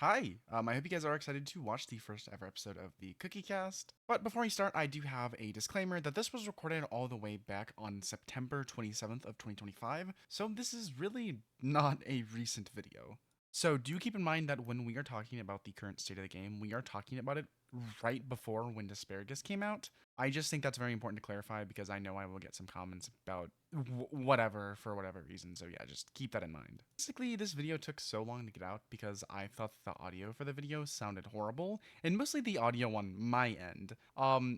Hi, I hope you guys are excited to watch the first ever episode of the Cookie Cast. But before we start, I do have a disclaimer that this was recorded all the way back on September 27th of 2025, so this is really not a recent video. So do keep in mind that when we are talking about the current state of the game, we are talking about it right before when Asparagus came out. I just think that's very important to clarify because I know I will get some comments about whatever for whatever reason. So yeah, just keep that in mind. Basically, this video took so long to get out because I thought the audio for the video sounded horrible, and mostly the audio on my end.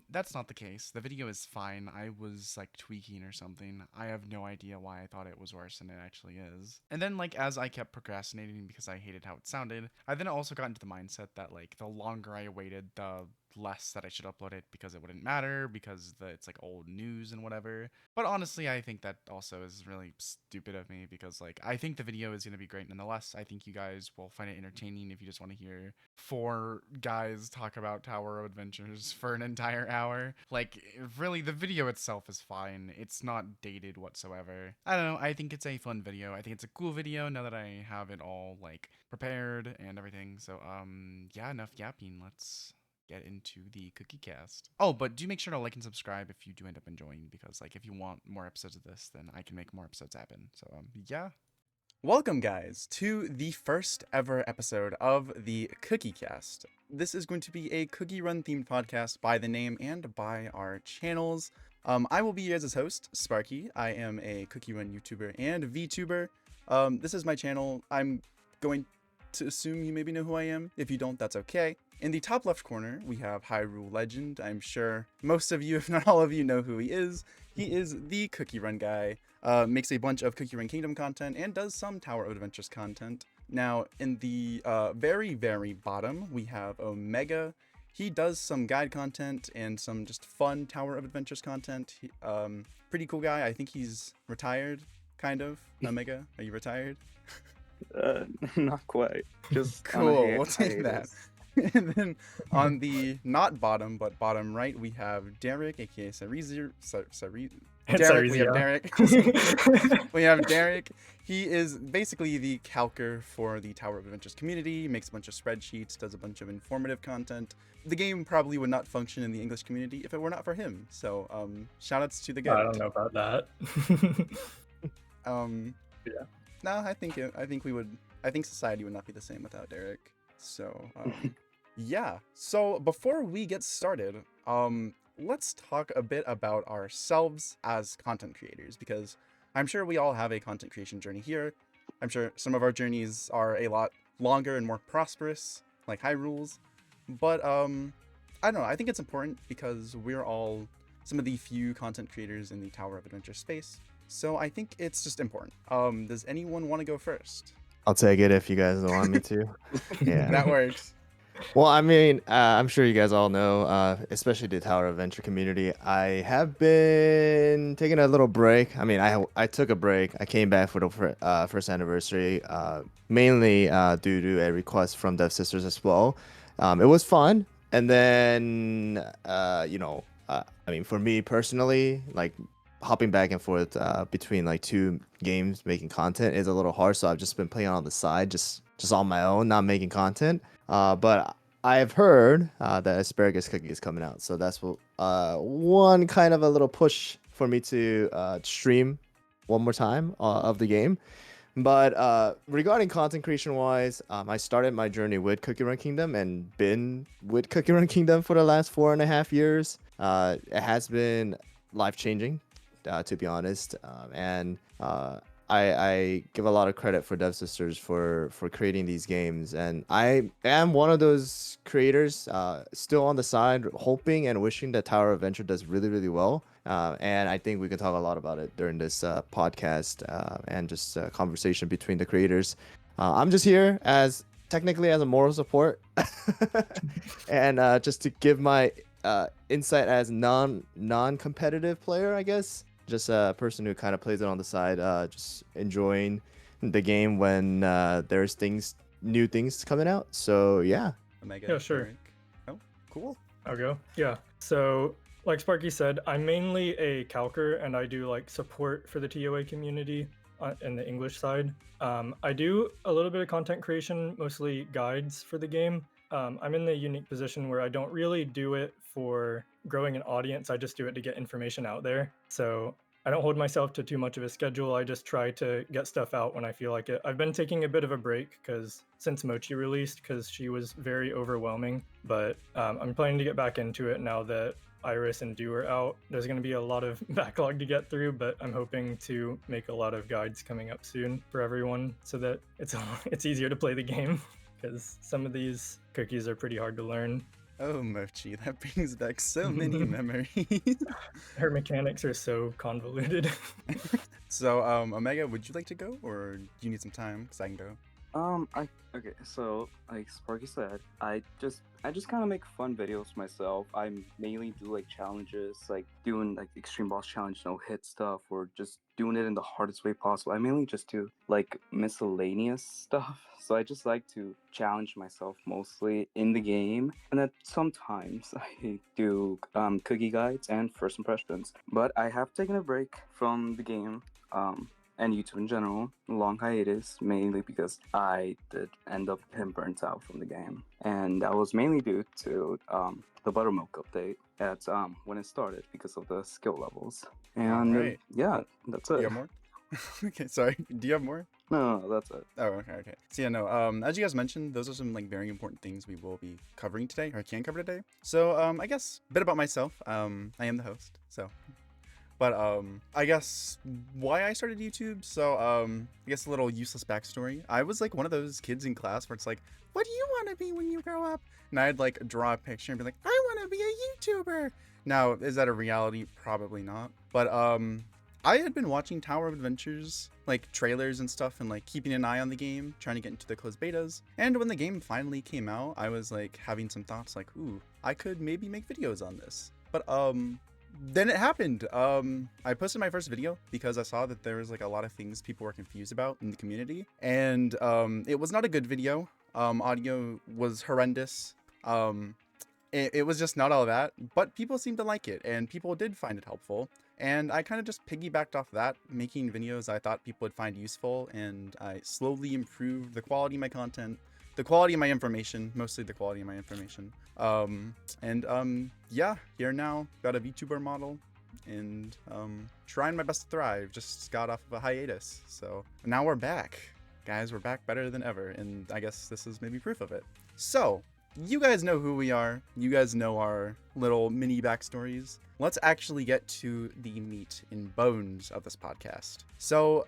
That's not the case. The video is fine. I was like tweaking or something. I have no idea why I thought it was worse than it actually is. And then like as I kept procrastinating because I hated how it sounded, I then also got into the mindset that like the longer I waited, the less that I should upload it because it wouldn't matter because it's like old news and whatever. But honestly, I think that also is really stupid of me because like I think the video is going to be great nonetheless. I think you guys will find it entertaining if you just want to hear four guys talk about Tower of Adventures for an entire hour. Like really the video itself is fine. It's not dated whatsoever. I don't know, I think it's a fun video. I think it's a cool video now that I have it all like prepared and everything. So yeah, enough yapping. Let's get into the cookie cast. Oh, but do make sure to like and subscribe if you do end up enjoying, because like if you want more episodes of this, then I can make more episodes happen. So yeah. Welcome guys to the first ever episode of the Cookie Cast. This is going to be a CookieRun themed podcast by the name and by our channels. I will be your guys' host, Sparky. I am a CookieRun YouTuber and VTuber. This is my channel. I'm going to assume you maybe know who I am. If you don't, that's okay. In the top left corner, we have Hyrool Legend. I'm sure most of you, if not all of you, know who he is. He is the CookieRun guy, makes a bunch of CookieRun Kingdom content, and does some Tower of Adventures content. Now, in the very, very bottom, we have Omega. He does some guide content and some just fun Tower of Adventures content. Pretty cool guy. I think he's retired, kind of. Omega, are you retired? Not quite. Just cool. We'll take that. And then on the not bottom but bottom right, we have Derek, aka Sarizu. Derek. We have Derek. We have Derek. He is basically the calcer for the Tower of Adventures community. Makes a bunch of spreadsheets, does a bunch of informative content. The game probably would not function in the English community if it were not for him. So shoutouts to the guy. I don't know about that. Yeah. No, I think society would not be the same without Derek. So yeah. So before we get started, let's talk a bit about ourselves as content creators, because I'm sure we all have a content creation journey here. I'm sure some of our journeys are a lot longer and more prosperous, like Hyrool's. But I don't know, I think it's important because we're all some of the few content creators in the Tower of Adventure space. So I think it's just important. Does anyone want to go first? I'll take it if you guys want me to. Yeah, that works. Well, I mean, I'm sure you guys all know, especially the Tower Adventure community. I have been taking a little break. I mean, I took a break. I came back for the first anniversary, mainly due to a request from Dev Sisters as well. It was fun, and then I mean, for me personally, like hopping back and forth between like two games making content is a little hard. So I've just been playing on the side, just on my own, not making content. But I've heard that Asparagus Cookie is coming out, so that's one kind of a little push for me to stream one more time of the game. But regarding content creation wise, I started my journey with CookieRun Kingdom and been with CookieRun Kingdom for the last 4.5 years. It has been life changing, to be honest, and I give a lot of credit for Dev Sisters for creating these games, and I am one of those creators still on the side, hoping and wishing that Tower of Adventure does really, really well. And I think we can talk a lot about it during this podcast and just conversation between the creators. I'm just here as technically as a moral support and just to give my insight as non-competitive player, I guess. Just a person who kind of plays it on the side, just enjoying the game when there's new things coming out. So yeah. Omega, yeah, sure. Derek. Oh, cool. I'll go. Yeah. So like Sparky said, I'm mainly a calcer and I do like support for the TOA community. in the English side. I do a little bit of content creation, mostly guides for the game. I'm in the unique position where I don't really do it for growing an audience. I just do it to get information out there. So I don't hold myself to too much of a schedule. I just try to get stuff out when I feel like it. I've been taking a bit of a break because since Mochi released, because she was very overwhelming. But I'm planning to get back into it now that Iris and Dew are out. There's going to be a lot of backlog to get through, but I'm hoping to make a lot of guides coming up soon for everyone so that it's easier to play the game because some of these cookies are pretty hard to learn. Oh, Mochi, that brings back so many memories. Her mechanics are so convoluted. So, Omega, would you like to go, or do you need some time? Because I can go. Okay, so like Sparky said, I just kind of make fun videos myself. I mainly do like challenges, like doing like extreme boss challenge, no hit stuff, or just doing it in the hardest way possible. I mainly just do like miscellaneous stuff. So I just like to challenge myself mostly in the game, and then sometimes I do cookie guides and first impressions. But I have taken a break from the game. And YouTube in general, long hiatus, mainly because I did end up getting burnt out from the game. And that was mainly due to the buttermilk update at when it started because of the skill levels. And Alright. yeah, that's Do it. you have more? Okay, sorry. Do you have more? No, that's it. Oh, okay. So yeah, no. As you guys mentioned, those are some like very important things we will be covering today, or can cover today. So, I guess a bit about myself. I am the host, so. But I guess why I started YouTube. So I guess a little useless backstory. I was like one of those kids in class where it's like, what do you want to be when you grow up? And I'd like draw a picture and be like, I want to be a YouTuber. Now, is that a reality? Probably not. But I had been watching Tower of Adventures, like trailers and stuff, and like keeping an eye on the game, trying to get into the closed betas. And when the game finally came out, I was like having some thoughts like, ooh, I could maybe make videos on this. But then it happened. I posted my first video because I saw that there was like a lot of things people were confused about in the community, and it was not a good video. Audio was horrendous. It was just not all that, but people seemed to like it, and people did find it helpful. And I kind of just piggybacked off that, making videos I thought people would find useful, and I slowly improved the quality of my content, the quality of my information, mostly the quality of my information. Yeah, here now, got a VTuber model, and trying my best to thrive. Just got off of a hiatus, so now we're back. Guys, we're back better than ever, and I guess this is maybe proof of it. So, you guys know who we are. You guys know our little mini backstories. Let's actually get to the meat and bones of this podcast. So,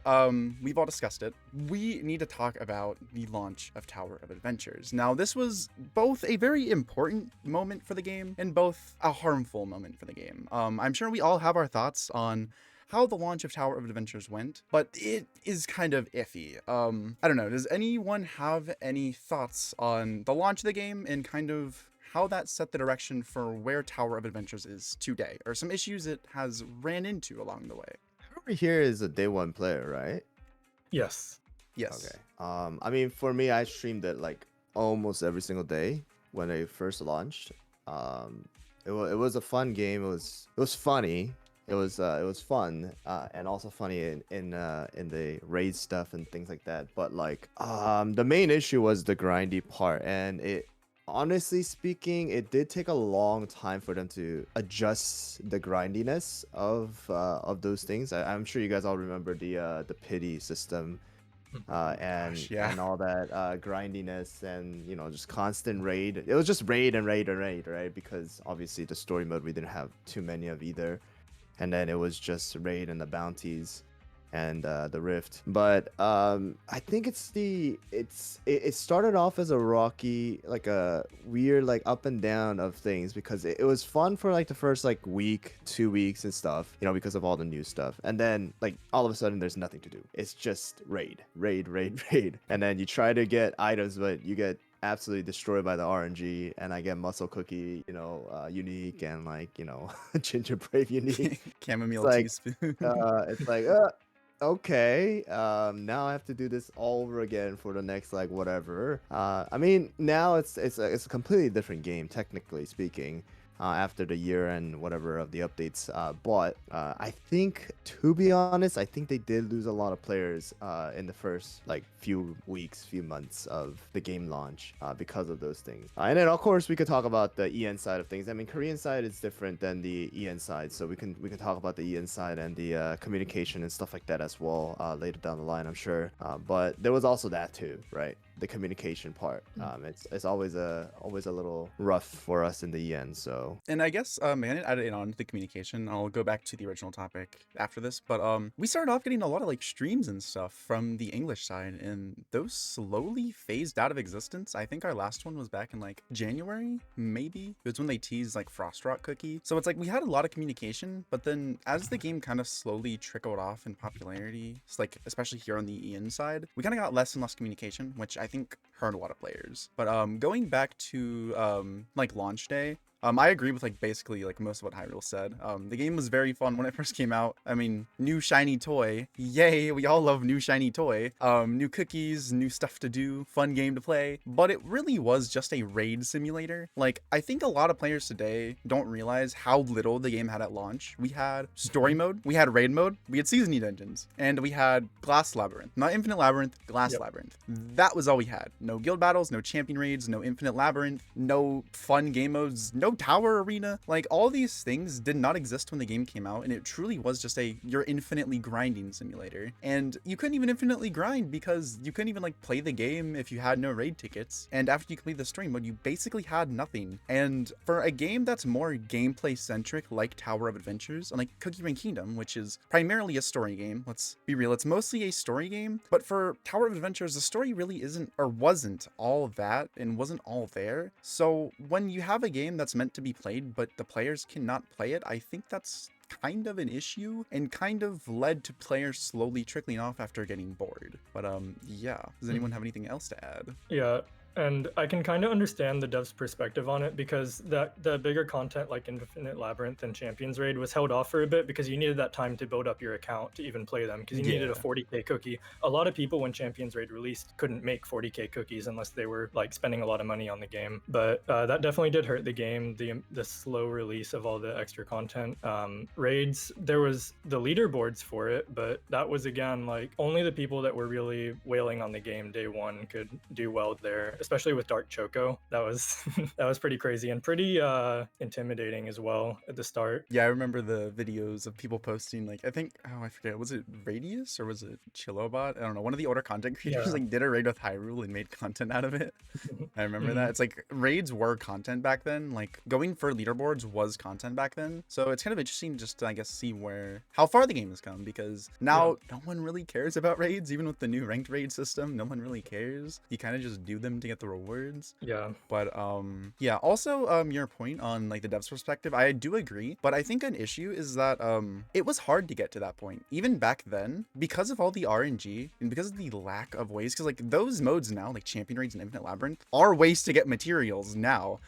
we've all discussed it. We need to talk about the launch of Tower of Adventures. Now, this was both a very important moment for the game and both a harmful moment for the game. I'm sure we all have our thoughts on how the launch of Tower of Adventures went, but it is kind of iffy. I don't know, does anyone have any thoughts on the launch of the game and kind of how that set the direction for where Tower of Adventures is today, or some issues it has ran into along the way? Over here is a day one player, right? Yes. Yes. Okay. I mean, for me, I streamed it like almost every single day when they first launched. It was a fun game. It was funny. It was fun and also funny in the raid stuff and things like that. But like the main issue was the grindy part, and it honestly speaking, it did take a long time for them to adjust the grindiness of those things. I'm sure you guys all remember the pity system. And all that grindiness and just constant raid. It was just raid and raid and raid, right? Because obviously the story mode we didn't have too many of either, and then it was just raid and the bounties and the rift. But I think it started off as a rocky, like a weird like up and down of things, because it was fun for like the first like week, 2 weeks and stuff, because of all the new stuff. And then like all of a sudden there's nothing to do. It's just raid, and then you try to get items, but you get absolutely destroyed by the RNG, and I get muscle cookie, unique, and like ginger brave unique. Chamomile like, teaspoon. It's like okay, now I have to do this all over again for the next like whatever. I mean, now it's a completely different game, technically speaking. after the year and whatever of the updates. But I think, to be honest, I think they did lose a lot of players in the first like few weeks, few months of the game launch because of those things. And then of course we could talk about the EN side of things. I mean, Korean side is different than the EN side, so we can talk about the EN side and the communication and stuff like that as well later down the line, I'm sure. But there was also that too, right? The communication part. It's always a little rough for us in the end. So, and I guess added on to the communication. I'll go back to the original topic after this, but we started off getting a lot of like streams and stuff from the English side, and those slowly phased out of existence. I think our last one was back in like January, maybe. It was when they teased like Frostrock Cookie. So it's like we had a lot of communication, but then as the game kind of slowly trickled off in popularity, it's like especially here on the EN side, we kind of got less and less communication, which I think hurt a lot of players. But going back to like launch day, I agree with like basically like most of what Hyrool said. The game was very fun when it first came out. I mean, new shiny toy, yay! We all love new shiny toy. New cookies, new stuff to do, fun game to play. But it really was just a raid simulator. Like I think a lot of players today don't realize how little the game had at launch. We had story mode, we had raid mode, we had seasoning dungeons, and we had glass labyrinth. Not infinite labyrinth, glass labyrinth. That was all we had. No guild battles, no champion raids, no infinite labyrinth, no fun game modes, no tower arena. Like all these things did not exist when the game came out, and it truly was just your infinitely grinding simulator. And you couldn't even infinitely grind because you couldn't even like play the game if you had no raid tickets. And after you complete the story mode, you basically had nothing. And for a game that's more gameplay centric, like Tower of Adventures and like CookieRun Kingdom, which is primarily a story game, let's be real, it's mostly a story game. But for Tower of Adventures, the story really isn't or wasn't all that and wasn't all there. So when you have a game that's meant to be played but the players cannot play it, I think that's kind of an issue and kind of led to players slowly trickling off after getting bored. But yeah, does anyone have anything else to add? Yeah, and I can kind of understand the devs' perspective on it, because the bigger content like Infinite Labyrinth and Champions Raid was held off for a bit because you needed that time to build up your account to even play them, because you needed a 40k cookie. A lot of people, when Champions Raid released, couldn't make 40k cookies unless they were like spending a lot of money on the game. But that definitely did hurt the game, the slow release of all the extra content. Raids, there was the leaderboards for it, but that was again like only the people that were really wailing on the game day one could do well there, especially with Dark Choco. That was that was pretty crazy and pretty intimidating as well at the start. Yeah, I remember the videos of people posting like, I think, oh I forget, was it Radius or was it Chillobot? I don't know, one of the older content creators like did a raid with Hyrool and made content out of it. I remember that. It's like raids were content back then, like going for leaderboards was content back then. So it's kind of interesting just to I guess see how far the game has come, because now no one really cares about raids. Even with the new ranked raid system, no one really cares. You kind of just do them to get the rewards. But yeah, also your point on like the devs perspective, I do agree, but I think an issue is that it was hard to get to that point even back then because of all the RNG and because of the lack of ways, because like those modes now, like champion raids and infinite labyrinth, are ways to get materials now.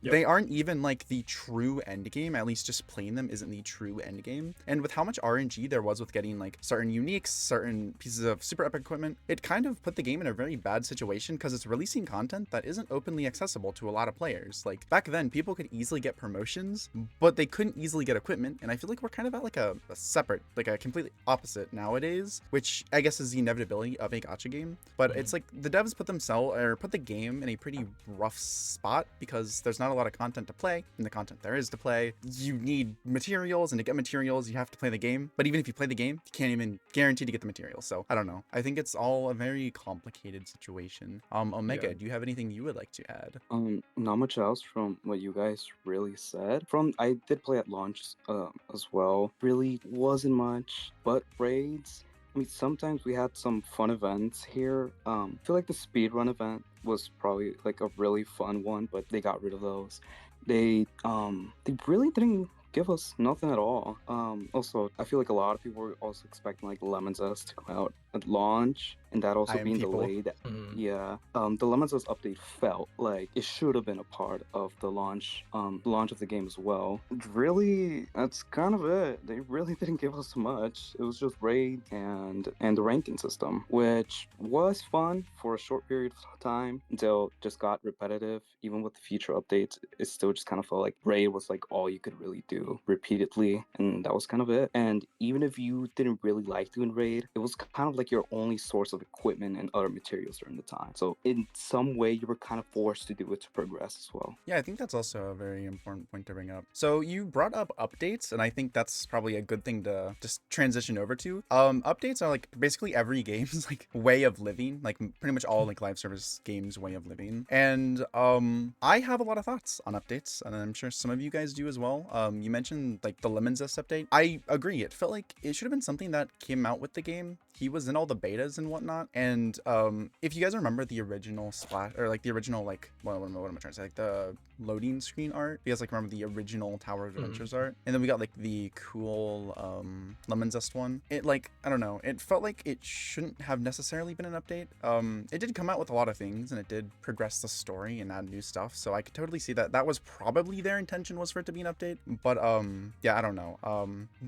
They aren't even like the true end game, at least just playing them isn't the true end game. And with how much RNG there was with getting like certain uniques, certain pieces of super epic equipment, it kind of put the game in a very bad situation because it's releasing content that isn't openly accessible to a lot of players. Like back then people could easily get promotions, but they couldn't easily get equipment. And I feel like we're kind of at like a separate, like a completely opposite nowadays, which I guess is the inevitability of a gacha game. But it's like the devs put the game in a pretty rough spot because there's not a lot of content to play, and the content there is to play, you need materials, and to get materials you have to play the game. But even if you play the game, you can't even guarantee to get the materials. So I don't know, I think it's all a very complicated situation. Omega, do you have anything you would like to add? Not much else from what you guys really said. I did play at launch as well. Really wasn't much, but raids, I mean, sometimes we had some fun events here. I feel like the speedrun event was probably like a really fun one, but they got rid of those. They really didn't give us nothing at all. Also, I feel like a lot of people were also expecting like Lemon Zest to come out at launch, and that also I am being people. delayed. Mhm. Yeah. The Lemon Zest update felt like it should have been a part of the launch of the game as well. Really, that's kind of it. They really didn't give us much. It was just raid and the ranking system, which was fun for a short period of time until it just got repetitive. Even with the future updates, it still just kind of felt like raid was like all you could really do repeatedly, and that was kind of it. And even if you didn't really like doing raid, it was kind of like your only source of equipment and other materials during the time. So in some way, you were kind of forced to do it to progress as well. Yeah, I think that's also a very important point to bring up. So you brought up updates, and I think that's probably a good thing to just transition over to. Updates are like basically every game's like way of living, like pretty much all like live service games' way of living. And I have a lot of thoughts on updates, and I'm sure some of you guys do as well. You mentioned like the Lemon Zest update. I agree. It felt like it should have been something that came out with the game. He was in all the betas and whatnot. And if you guys remember the original splash, or like the original like what am I trying to say, like the loading screen art, you guys like remember the original Tower of Adventures art, and then we got like the cool Lemon Zest one. It like, I don't know, it felt like it shouldn't have necessarily been an update. It did come out with a lot of things, and it did progress the story and add new stuff, so I could totally see that that was probably their intention, was for it to be an update. But yeah, I don't know.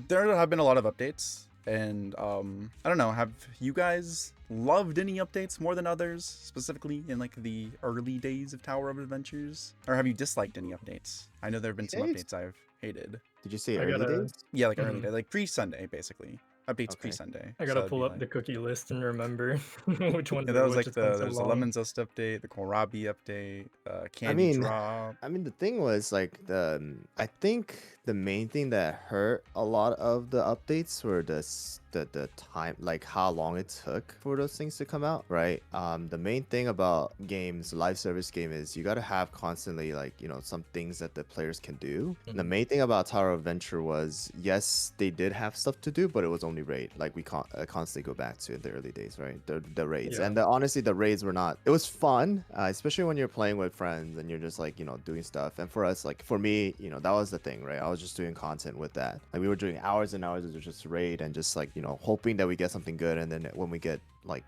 There have been a lot of updates, and I don't know, have you guys loved any updates more than others, specifically in like the early days of Tower of Adventures? Or have you disliked any updates? I know there have been some Days? updates I've hated. Did you say I early gotta days? Yeah, like early Mhm. days, like pre-Sunday, basically. Updates Okay. pre-Sunday. I So gotta it'd pull be up like, the cookie list and remember which ones yeah, that are was which. like It's been so there's the long. Lemon Zest update, the Kohlrabi update, I Candy mean, Drop. I mean, the thing was like I think the main thing that hurt a lot of the updates were the time, like how long it took for those things to come out, right? The main thing about games, live service game, is you got to have constantly like, some things that the players can do. And the Mhm. main thing about Tower of Adventure was, yes, they did have stuff to do, but it was only raid. Like we constantly go back to the early days, right? The raids. Yeah. And honestly, the raids were not, it was fun, especially when you're playing with friends and you're just like, doing stuff. And for us, like for me, that was the thing, right? I was just doing content with that. Like we were doing hours and hours of just raid and just like, hoping that we get something good. And then when we get like,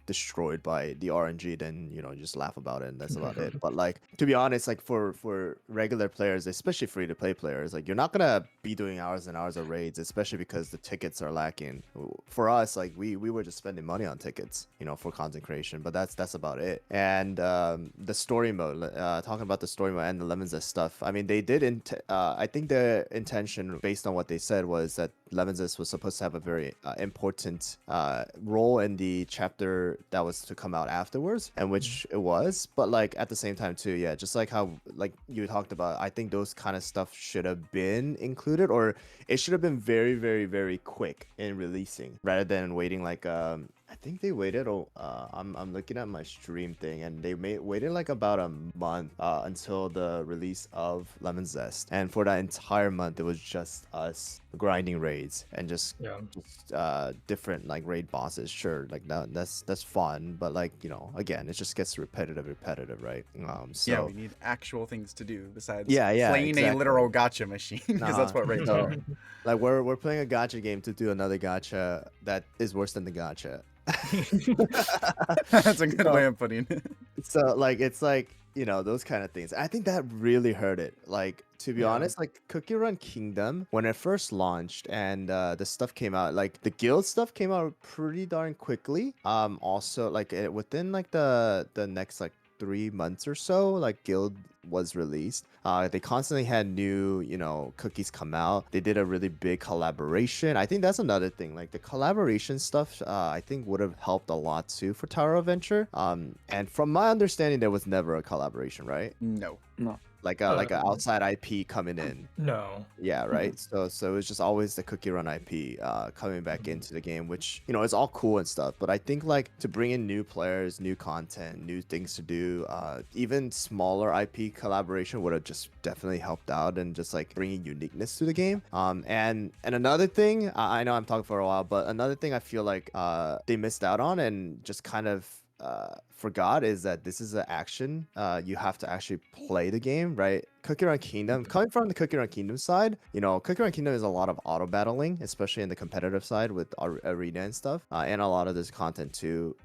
destroyed by the RNG, then just laugh about it, and that's about it. But like, to be honest, like for regular players, especially free to play players, like you're not gonna be doing hours and hours of raids, especially because the tickets are lacking. For us, like we were just spending money on tickets, for content creation, but that's about it. And the story mode, talking about the story mode and the Lemon Zest stuff, I mean, they did I think the intention, based on what they said, was that Lemon Zest was supposed to have a very important role in the chapter that was to come out afterwards, and which it was. But like at the same time too, yeah, just like how like you talked about, I think those kind of stuff should have been included, or it should have been very, very, very quick in releasing rather than waiting like I think they waited. I'm looking at my stream thing, and they waited like about a month until the release of Lemon Zest, and for that entire month, it was just us grinding raids and just different like raid bosses. Sure, like that's fun, but like again, it just gets repetitive, right? Yeah, So we need actual things to do besides yeah, playing a exactly. literal gotcha machine, because that's what raids So are. like we're playing a gacha game to do another gacha that is worse than the gacha. That's a good So- way of putting it. So like it's like those kind of things. I think that really hurt it. Like to be Yeah. honest, like CookieRun Kingdom, when it first launched and the stuff came out, like the guild stuff came out pretty darn quickly. Also like within like the next like 3 months or so, like guild was released. They constantly had new cookies come out. They did a really big collaboration. I think that's another thing, like the collaboration stuff, I think would have helped a lot too for Tower of Adventure. And from my understanding, there was never a collaboration, right? No. No. Like a outside IP coming in. No. Yeah, right. So it was just always the CookieRun IP coming back into the game, which is all cool and stuff. But I think like to bring in new players, new content, new things to do, even smaller IP collaboration would have just definitely helped out and just like bringing uniqueness to the game. And another thing, I know I'm talking for a while, but another thing I feel like they missed out on and just kind of forgot is that this is an action. You have to actually play the game, right? CookieRun Kingdom, coming from the CookieRun Kingdom side, CookieRun Kingdom is a lot of auto battling, especially in the competitive side with arena and stuff, and a lot of this content too.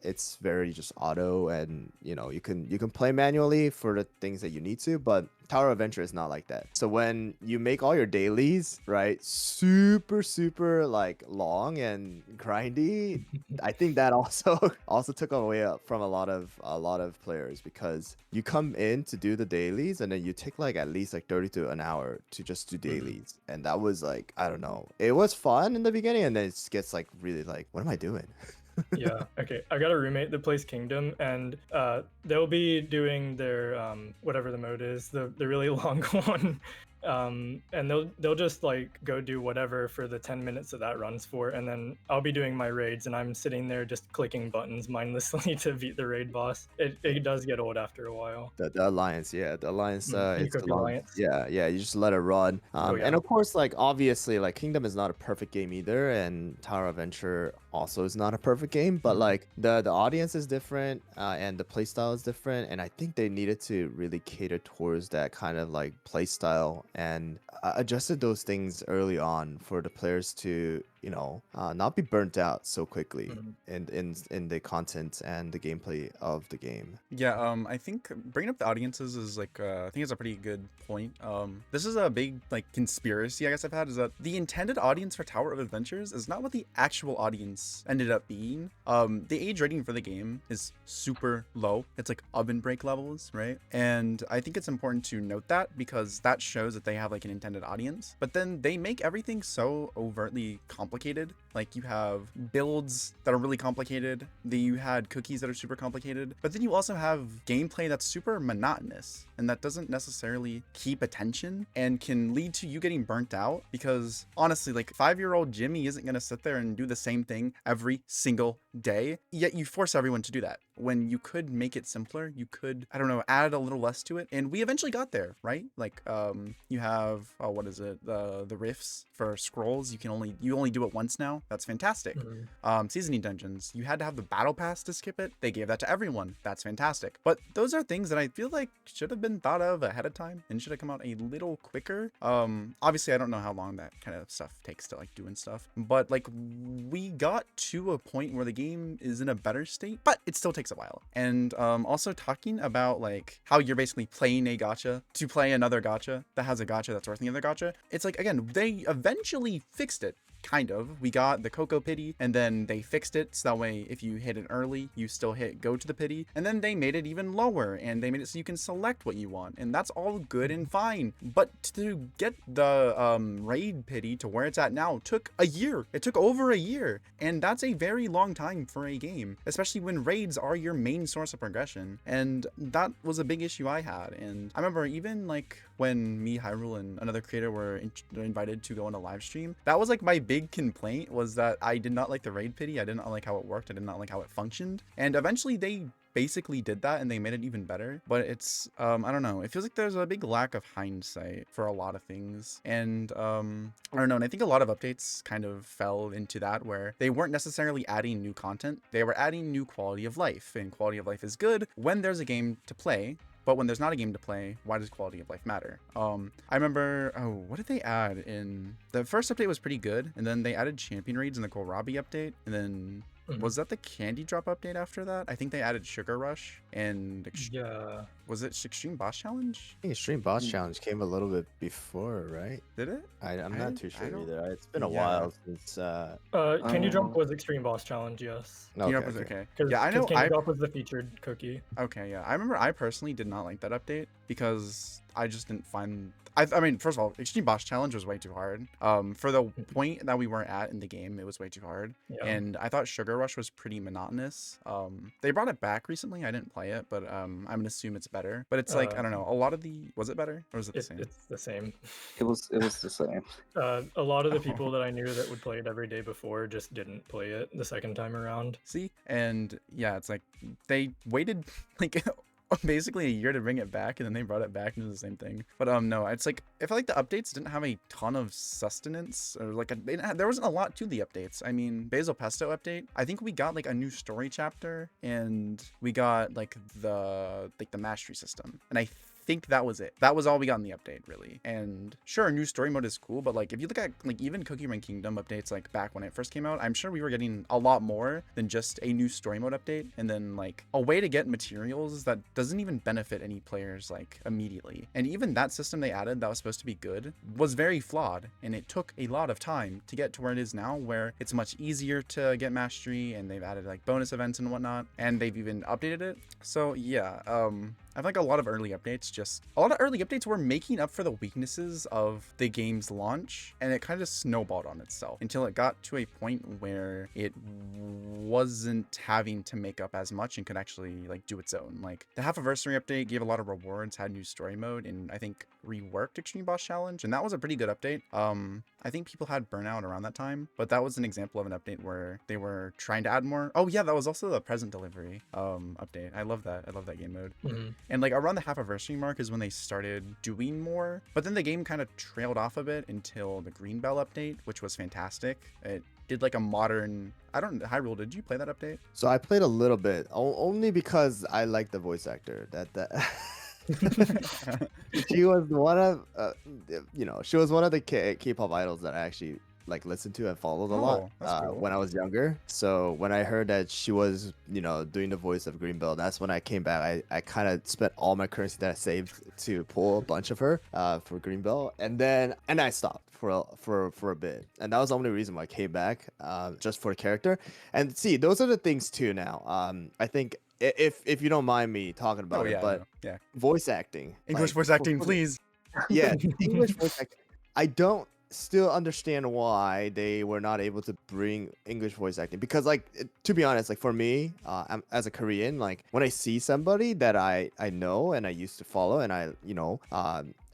It's very just auto, and you can play manually for the things that you need to, but Tower of Adventure is not like that. So when you make all your dailies, right, super like long and grindy, I think that also took away from a lot of players, because you come in to do the dailies and then you take like at least like 30 to an hour to just do dailies, and that was like, I don't know, it was fun in the beginning, and then it gets like really like, what am I doing? Yeah. Okay. I got a roommate that plays Kingdom, and they'll be doing their whatever the mode is, the really long one. And they'll just like go do whatever for the 10 minutes that runs for, and then I'll be doing my raids, and I'm sitting there just clicking buttons mindlessly to beat the raid boss. It does get old after a while. The alliance, yeah, the alliance, it's Cookie a long, Alliance. yeah, you just let it run. Oh, yeah. And of course, like obviously, like Kingdom is not a perfect game either, and Tower of Adventure also is not a perfect game, but like the audience is different, and the playstyle is different, and I think they needed to really cater towards that kind of like playstyle, and adjusted those things early on for the players to not be burnt out so quickly in the content and the gameplay of the game. Yeah, I think bringing up the audiences is like, I think it's a pretty good point. This is a big like conspiracy I guess I've had, is that the intended audience for Tower of Adventures is not what the actual audience ended up being. The age rating for the game is super low. It's like oven break levels, right? And I think it's important to note that, because that shows that they have like an intended audience, but then they make everything so overtly complicated. Like you have builds that are really complicated, you had cookies that are super complicated, but then you also have gameplay that's super monotonous, and that doesn't necessarily keep attention and can lead to you getting burnt out, because honestly, like 5-year-old Jimmy isn't going to sit there and do the same thing every single day, yet you force everyone to do that, when you could make it simpler. You could, I don't know, add a little less to it, and we eventually got there, right? Like you have what is it, the riffs for scrolls, you only do it once now. That's fantastic. Seasoning dungeons, you had to have the battle pass to skip it. They gave that to everyone. That's fantastic. But those are things that I feel like should have been thought of ahead of time and should have come out a little quicker. Obviously I don't know how long that kind of stuff takes to like doing stuff, but like we got to a point where the game is in a better state, but it still takes a while. And also talking about like how you're basically playing a gacha to play another gacha that has a gacha that's worth the other gacha. It's like, again, they eventually fixed it. Kind of. We got the Cocoa Pity, and then they fixed it so that way if you hit it early, you still go to the pity, and then they made it even lower, and they made it so you can select what you want, and that's all good and fine. But to get the raid pity to where it's at now took a year. It took over a year, and that's a very long time for a game, especially when raids are your main source of progression, and that was a big issue I had. And I remember even like when me, Hyrool, and another creator were invited to go on a live stream, that was like my big complaint, was that I did not like the raid pity. I did not like how it worked. I did not like how it functioned. And eventually they basically did that and they made it even better. But it's I don't know, it feels like there's a big lack of hindsight for a lot of things. And I don't know, and I think a lot of updates kind of fell into that, where they weren't necessarily adding new content, they were adding new quality of life. And quality of life is good when there's a game to play, but when there's not a game to play, why does quality of life matter? I remember, what did they add in the first update? Was pretty good, and then they added champion raids in the Kohlrabi update, and then was that the candy drop update after that? I think they added Sugar Rush and Yeah. Was it Extreme Boss Challenge? I think Extreme Boss Challenge came a little bit before, right? Did it? I'm not too sure don't- either. It's been a yeah. while since. Candy Drop was Extreme Boss Challenge, yes. Okay. Because Yeah, I know. Candy Drop was the featured cookie. Okay, yeah. I remember I personally did not like that update because I just didn't find... I mean, first of all, Extreme Boss Challenge was way too hard. For the point that we weren't at in the game, it was way too hard. Yeah. And I thought Sugar Rush was pretty monotonous. They brought it back recently. I didn't play it, but I'm going to assume it's better. But it's like, I don't know, a lot of the... Was it better? Or was it the same? It's the same. It was the same. A lot of the people that I knew that would play it every day before just didn't play it the second time around. See? And yeah, it's like they waited like basically a year to bring it back, and then they brought it back into the same thing. But no, it's like I feel like the updates didn't have a ton of sustenance, or like there wasn't a lot to the updates. I mean, Basil Pesto update, I think we got like a new story chapter, and we got like the mastery system, and I think that was it. That was all we got in the update, really. And sure, a new story mode is cool, but like if you look at like even CookieRun Kingdom updates like back when it first came out, I'm sure we were getting a lot more than just a new story mode update, and then like a way to get materials that doesn't even benefit any players like immediately. And even that system they added that was supposed to be good was very flawed, and it took a lot of time to get to where it is now, where it's much easier to get mastery, and they've added like bonus events and whatnot, and they've even updated it. So yeah, I feel like a lot of early updates were making up for the weaknesses of the game's launch, and it kind of snowballed on itself until it got to a point where it wasn't having to make up as much and could actually like do its own. Like the half anniversary update gave a lot of rewards, had new story mode, and I think reworked Extreme Boss Challenge, and that was a pretty good update. I think people had burnout around that time, but that was an example of an update where they were trying to add more. Oh yeah, that was also the present delivery update. I love that game mode. And like around the half anniversary mark is when they started doing more, but then the game kind of trailed off a bit until the Green Bell update, which was fantastic. It did like a modern, Hyrool, did you play that update? So I played a little bit, only because I like the voice actor. She was one of, she was one of the K-pop idols that I actually like listened to and followed a lot cool. when I was younger. So when I heard that she was, doing the voice of Greenbell, that's when I came back. I kind of spent all my currency that I saved to pull a bunch of her for Greenbell, and I stopped for a bit, and that was the only reason why I came back, just for the character. And see, those are the things too now. I think if you don't mind me talking about it, but yeah, voice acting, English voice acting, please. Yeah, English voice acting. I don't still understand why they were not able to bring English voice acting, because like to be honest, like for me, as a Korean, like when I see somebody that I know and I used to follow, and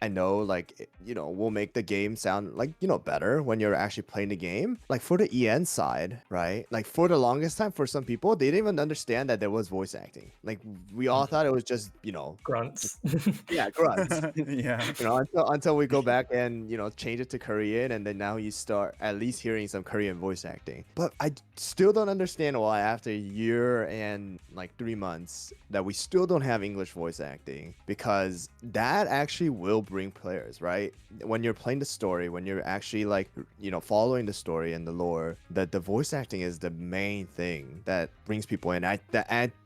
I know, like, will make the game sound like, better when you're actually playing the game. Like for the EN side, right? Like for the longest time, for some people, they didn't even understand that there was voice acting. Like we all thought it was just, Grunts. yeah, grunts. Yeah. Until we go back and, change it to Korean, and then now you start at least hearing some Korean voice acting. But I still don't understand why after a year and like 3 months that we still don't have English voice acting, because that actually will bring players, right? When you're playing the story, when you're actually like, following the story and the lore, that the voice acting is the main thing that brings people in. I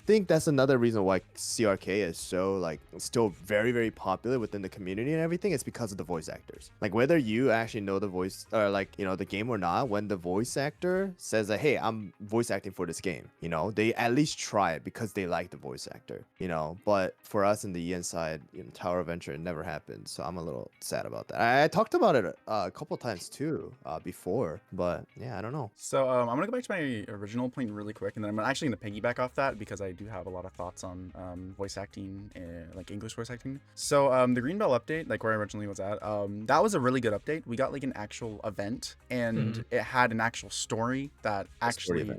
think that's another reason why CRK is so like still very, very popular within the community and everything. It's because of the voice actors. Like whether you actually know the voice or like, the game or not, when the voice actor says that, hey, I'm voice acting for this game, they at least try it because they like the voice actor, but for us in the EN side, Tower of Venture, it never happened. So I'm a little sad about that. I talked about it a couple times too before, but yeah, I don't know. So I'm gonna go back to my original point really quick, and then I'm actually gonna piggyback off that because I do have a lot of thoughts on voice acting, like English voice acting. So the Green Bell update, like where I originally was at, that was a really good update. We got like an actual event, and it had an actual story that actually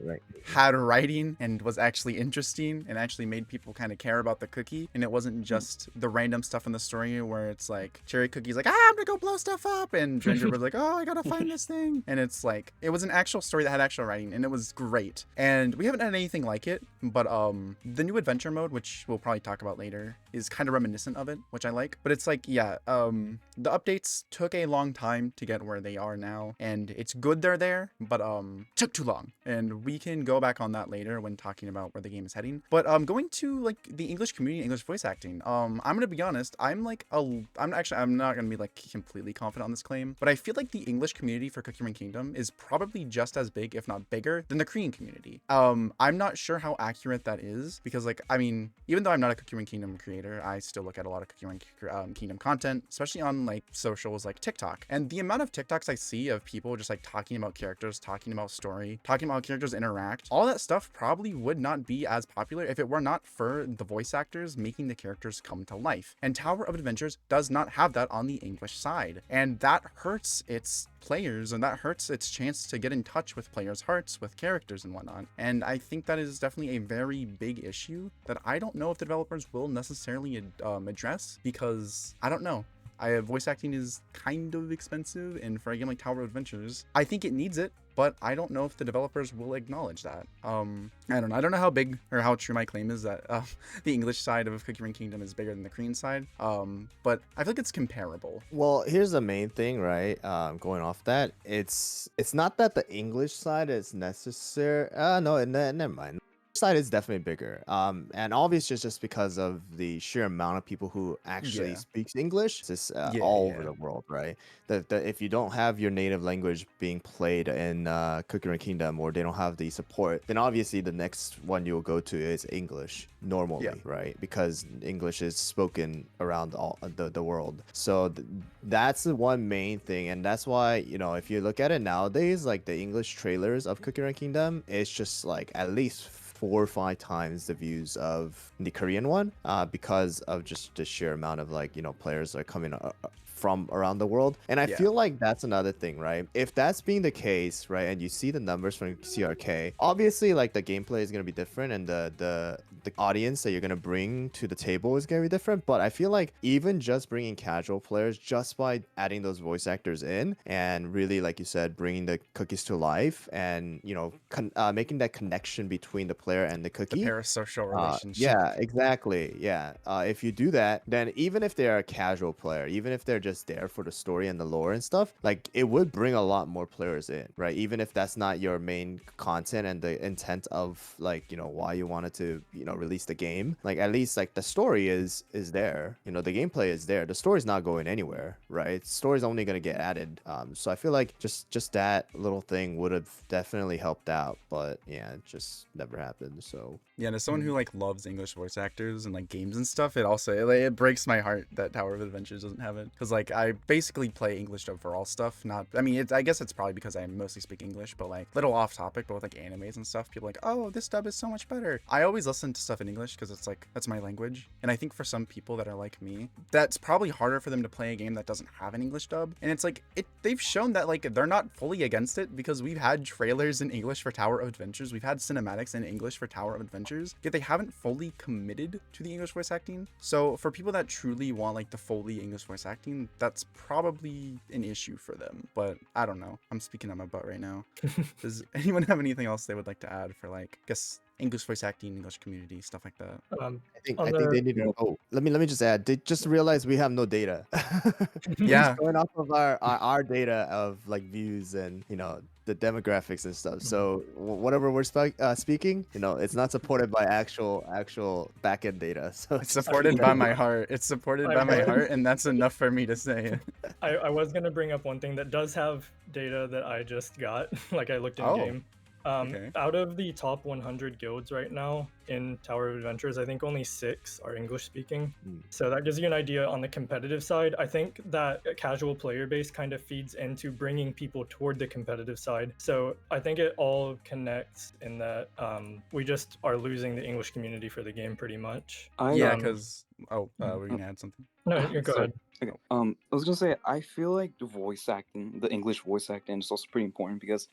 had writing and was actually interesting and actually made people kind of care about the cookie, and it wasn't just the random stuff in the story where it's like Cherry Cookie's like, I'm gonna go blow stuff up, and Ginger was like, oh, I gotta find this thing, and it's like it was an actual story that had actual writing, and it was great. And we haven't had anything like it, but the new adventure mode, which we'll probably talk about later, is kind of reminiscent of it, which I like. But it's like, yeah, the updates took a long time to get where they are now, and it's good they're there, but took too long, and we can go back on that later when talking about where the game is heading. But going to like the English community, English voice acting, I'm gonna be honest, I'm not gonna be like completely confident on this claim, but I feel like the English community for CookieRun Kingdom is probably just as big, if not bigger, than the Korean community. I'm not sure how accurate that is, because like, I mean, even though I'm not a CookieRun Kingdom creator, creator, I still look at a lot of CookieRun Kingdom content, especially on like socials like TikTok. And the amount of TikToks I see of people just like talking about characters, talking about story, talking about how characters interact, all that stuff probably would not be as popular if it were not for the voice actors making the characters come to life. And Tower of Adventures does not have that on the English side. And that hurts its players, and that hurts its chance to get in touch with players' hearts, with characters and whatnot. And I think that is definitely a very big issue that I don't know if the developers will necessarily address, because I don't know. Voice acting is kind of expensive, and for a game like Tower of Adventures, I think it needs it, but I don't know if the developers will acknowledge that. I don't know. I don't know how big or how true my claim is that the English side of CookieRun Kingdom is bigger than the Korean side, but I feel like it's comparable. Well, here's the main thing, right? Going off that, it's not that the English side is necessary. No, never mind. Side is definitely bigger, and obviously it's just because of the sheer amount of people who actually Yeah. speaks English. It's all over the world, right? If you don't have your native language being played in CookieRun Kingdom, or they don't have the support, then obviously the next one you'll go to is English normally, Yeah. right? Because English is spoken around all the world. So that's the one main thing, and that's why, you know, if you look at it nowadays, like the English trailers of CookieRun Kingdom, it's just like at least 4 or 5 times the views of the Korean one, because of just the sheer amount of, like, you know, players are coming from around the world. And I feel like that's another thing, right? If that's being the case, right, and you see the numbers from CRK, obviously like the gameplay is going to be different, and the audience that you're going to bring to the table is going to be different. But I feel like even just bringing casual players, just by adding those voice actors in, and really, like you said, bringing the cookies to life, and, you know, making that connection between the player and the cookie, The parasocial relationship. yeah, exactly. Yeah. If you do that, then even if they're a casual player, even if they're just there for the story and the lore and stuff, like, it would bring a lot more players in, right? Even if that's not your main content and the intent of, like, you know, why you wanted to, you know, release the game. Like, at least like the story is there. You know, the gameplay is there. The story's not going anywhere, right? The story's only gonna get added. So I feel like just that little thing would have definitely helped out, but yeah, it just never happened. So Yeah, and as someone who like loves English voice actors and like games and stuff, it also it breaks my heart that Tower of Adventures doesn't have it, because like I basically play English dub for all stuff. Not, I mean, I guess it's probably because I mostly speak English, but like little off topic, but with like animes and stuff, people are like, oh, this dub is so much better. I always listen to stuff in English because it's like that's my language, and I think for some people that are like me, that's probably harder for them to play a game that doesn't have an English dub. And it's like they've shown that like they're not fully against it, because we've had trailers in English for Tower of Adventures, we've had cinematics in English for Tower of Adventures, yet they haven't fully committed to the English voice acting. So for people that truly want like the fully English voice acting, that's probably an issue for them. But I don't know. I'm speaking on my butt right now. Does anyone have anything else they would like to add for, like, I guess, English voice acting, English community, stuff like that? I think they need to. Oh, let me just add. They just realized we have no data. Yeah. Just going off of our data of like views and, you know, the demographics and stuff. So whatever we're speaking, you know, it's not supported by actual backend data. So It's supported by my heart. It's supported by my heart, and that's enough for me to say. I was gonna bring up one thing that does have data that I just got, like I looked in game. Okay. Out of the top 100 guilds right now in Tower of Adventures, I think only 6 are English speaking. So that gives you an idea on the competitive side. I think that a casual player base kind of feeds into bringing people toward the competitive side. So I think it all connects in that we just are losing the English community for the game pretty much. Yeah, because we're gonna add something. No, you go ahead. Okay. I was gonna say, I feel like the voice acting, the English voice acting, is also pretty important because,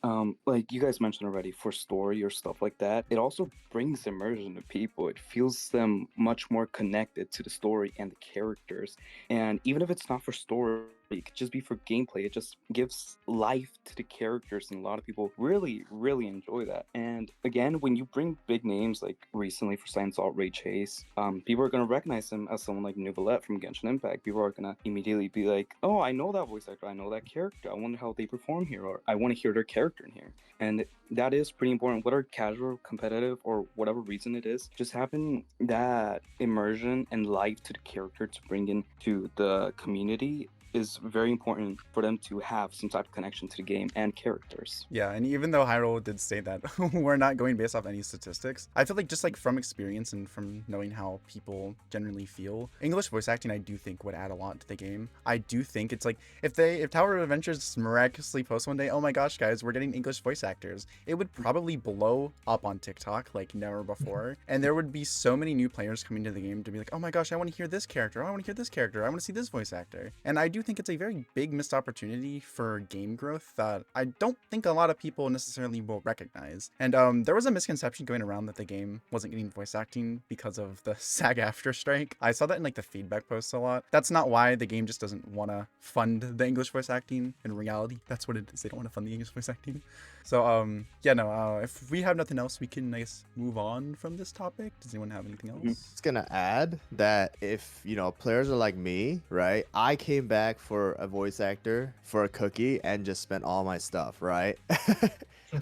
like you guys mentioned already, for story or stuff like that, it also brings immersion to people. It feels them much more connected to the story and the characters. And even if it's not for story, it could just be for gameplay. It just gives life to the characters, and a lot of people really, really enjoy that. And again, when you bring big names, like recently for Silent Salt, Ray Chase, people are gonna recognize him as someone like Nuvolette from Genshin Impact. People are gonna immediately be like, "Oh, I know that voice actor. I know that character. I wonder how they perform here, or I want to hear their character in here." And that is pretty important, whether casual, competitive, or whatever reason it is. Just having that immersion and life to the character to bring in to the community is very important for them to have some type of connection to the game and characters. Yeah, and even though Hyrool did say that we're not going based off any statistics, I feel like just like from experience and from knowing how people generally feel, English voice acting I do think would add a lot to the game. I do think it's like if Tower of Adventures miraculously posts one day, oh my gosh guys, we're getting English voice actors, it would probably blow up on TikTok like never before. And there would be so many new players coming to the game to be like, oh my gosh, I want to hear this character, I want to hear this character, I want to see this voice actor. And I do think it's a very big missed opportunity for game growth that I don't think a lot of people necessarily will recognize. And there was a misconception going around that the game wasn't getting voice acting because of the SAG-AFTRA strike. I saw that in like the feedback posts a lot. That's not why. The game just doesn't want to fund the English voice acting. In reality, that's what it is. They don't want to fund the English voice acting. So yeah, no, if we have nothing else, we can, I guess, move on from this topic. Does anyone have anything else? It's gonna add that if players are like me, right? I came back for a voice actor for a cookie and just spent all my stuff, right?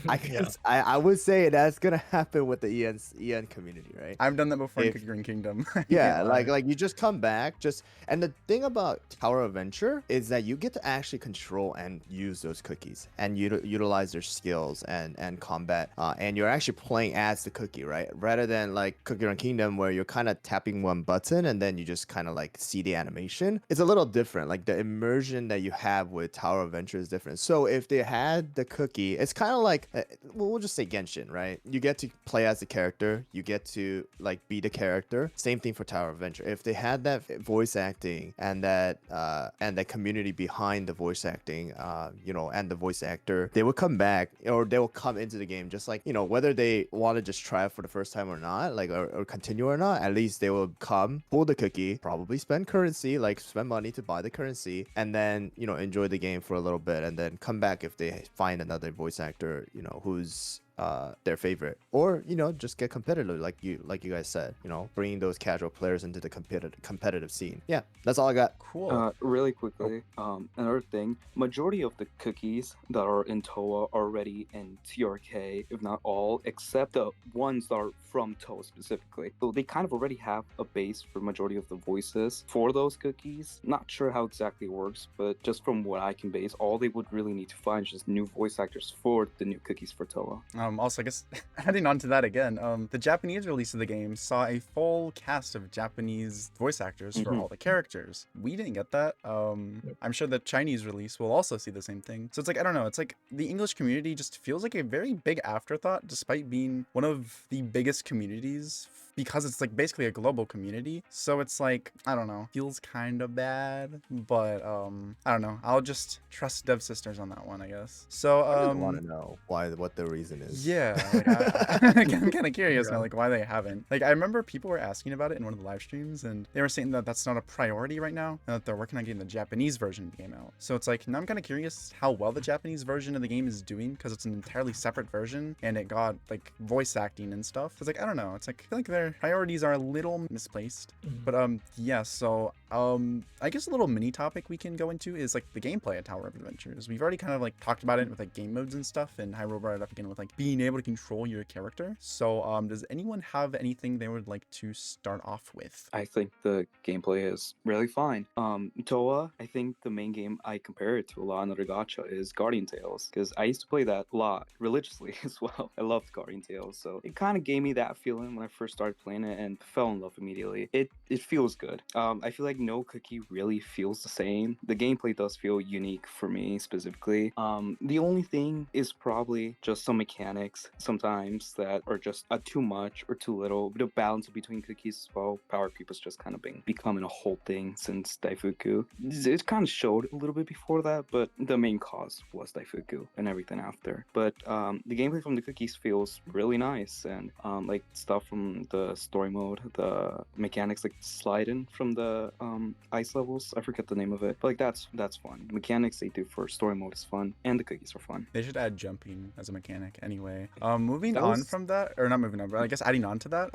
I would say that's gonna happen with the EN community, right? I've done that before in CookieRun Kingdom. Yeah, like you just come back, and the thing about Tower of Adventure is that you get to actually control and use those cookies and utilize their skills and combat, and you're actually playing as the cookie, right? Rather than like CookieRun Kingdom where you're kind of tapping one button and then you just kind of like see the animation. It's a little different. Like the immersion that you have with Tower of Adventure is different. So if they had the cookie, it's kind of like we'll just say Genshin, right? You get to play as the character, you get to like be the character. Same thing for Tower of Adventure. If they had that voice acting and that community behind the voice acting, and the voice actor, they would come back or they will come into the game just like, whether they want to just try it for the first time or not, like or continue or not, at least they will come, pull the cookie, probably spend currency, like spend money to buy the currency, and then enjoy the game for a little bit and then come back if they find another voice actor who's their favorite, or just get competitive like you guys said, bringing those casual players into the competitive scene. Yeah, that's all I got. Cool. Really quickly, another thing, majority of the cookies that are in TOA are already in TRK, if not all, except the ones that are from TOA specifically. So they kind of already have a base for majority of the voices for those cookies. Not sure how exactly it works, but just from what I can base, all they would really need to find is just new voice actors for the new cookies for TOA. Also, I guess adding on to that again, the Japanese release of the game saw a full cast of Japanese voice actors for all the characters. We didn't get that. I'm sure the Chinese release will also see the same thing. So it's like, I don't know, it's like the English community just feels like a very big afterthought despite being one of the biggest communities, because it's like basically a global community. So it's like, I don't know, feels kind of bad, but I don't know. I'll just trust Dev Sisters on that one, I guess. So I want to know what the reason is. Yeah, like I'm kind of curious now, like why they haven't. Like I remember people were asking about it in one of the live streams, and they were saying that that's not a priority right now, and that they're working on getting the Japanese version of the game out. So it's like, now I'm kind of curious how well the Japanese version of the game is doing, because it's an entirely separate version, and it got like voice acting and stuff. It's like, I don't know. It's like, I feel like their priorities are a little misplaced. But yeah, so I guess a little mini topic we can go into is like the gameplay at Tower of Adventures. We've already kind of like talked about it with like game modes and stuff, and Hyrool brought it up again with like being able to control your character. So does anyone have anything they would like to start off with? I think the gameplay is really fine. TOA, I think the main game I compare it to a lot, another gacha, is Guardian Tales, because I used to play that a lot religiously as well. I loved Guardian Tales, so it kind of gave me that feeling when I first started playing it and fell in love immediately. It feels good. I feel like no cookie really feels the same. The gameplay does feel unique for me specifically. The only thing is probably just some mechanics sometimes that are just too much or too little. The balance between cookies as well. Powercreep has just kind of been becoming a whole thing since Daifuku. It kind of showed a little bit before that, but the main cause was Daifuku and everything after. But the gameplay from the cookies feels really nice, and like stuff from the story mode, the mechanics like sliding from the ice levels. I forget the name of it, but like that's fun. The mechanics they do for story mode is fun, and the cookies are fun. They should add jumping as a mechanic anyway. Moving on from that, or not moving on, but I guess adding on to that.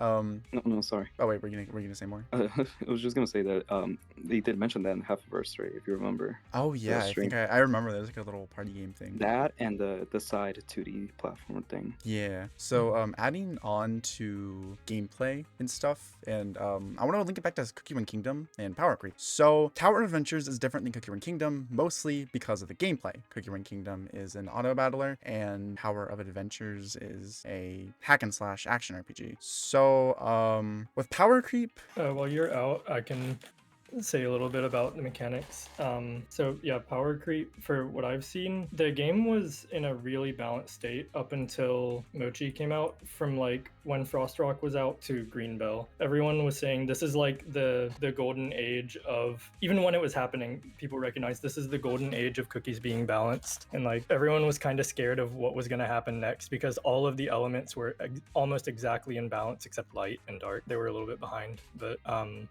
No, sorry. Oh wait, we're gonna say more. I was just gonna say that they did mention that in half anniversary, if you remember. Oh yeah, I think I remember. There's like a little party game thing. That and the side 2D platformer thing. Yeah. So adding on to gameplay and stuff, and I want to link it back to CookieRun Kingdom and Powercreep. So Tower of Adventures is different than CookieRun Kingdom, mostly because of the gameplay. CookieRun Kingdom is an auto battler, and Tower of Adventures is a hack and slash action RPG. So with Powercreep, While you're out, I can say a little bit about the mechanics. So yeah, power creep, for what I've seen, the game was in a really balanced state up until Mochi came out. From like when Frostrock was out to Greenbell, everyone was saying this is like the golden age of, even when it was happening, people recognized this is the golden age of cookies being balanced, and like everyone was kind of scared of what was going to happen next because all of the elements were almost exactly in balance except light and dark. They were a little bit behind, but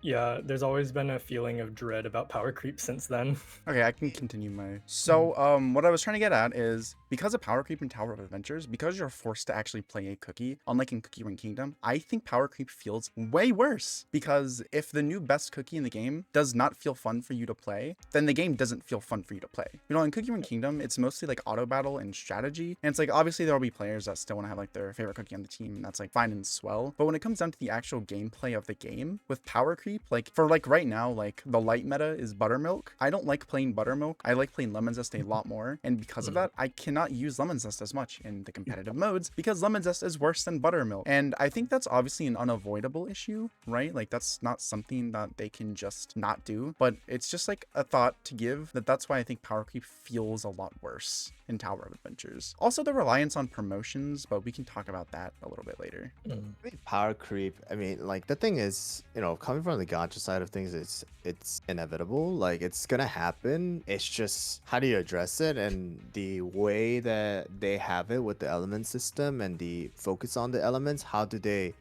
yeah, there's always been a feeling of dread about power creep since then. okay, I can continue my. So, what I was trying to get at is because of Power Creep and Tower of Adventures, because you're forced to actually play a cookie, unlike in CookieRun Kingdom, I think Power Creep feels way worse. Because if the new best cookie in the game does not feel fun for you to play, then the game doesn't feel fun for you to play. You know, in CookieRun Kingdom, it's mostly like auto battle and strategy, and it's like obviously there will be players that still want to have like their favorite cookie on the team, and that's like fine and swell. But when it comes down to the actual gameplay of the game with Power Creep, like for like right now, like the light meta is buttermilk. I don't like playing buttermilk. I like playing lemon zest a lot more, and because of that, I cannot use lemon zest as much in the competitive modes because lemon zest is worse than buttermilk. And I think that's obviously an unavoidable issue, right? Like that's not something that they can just not do, but it's just like a thought to give that's why I think Power Creep feels a lot worse in Tower of Adventures. Also the reliance on promotions, but we can talk about that a little bit later. Power creep. I mean, like the thing is, coming from the gacha side of things, it's inevitable. Like it's gonna happen. It's just how do you address it, and the way that they have it with the element system and the focus on the elements. How do they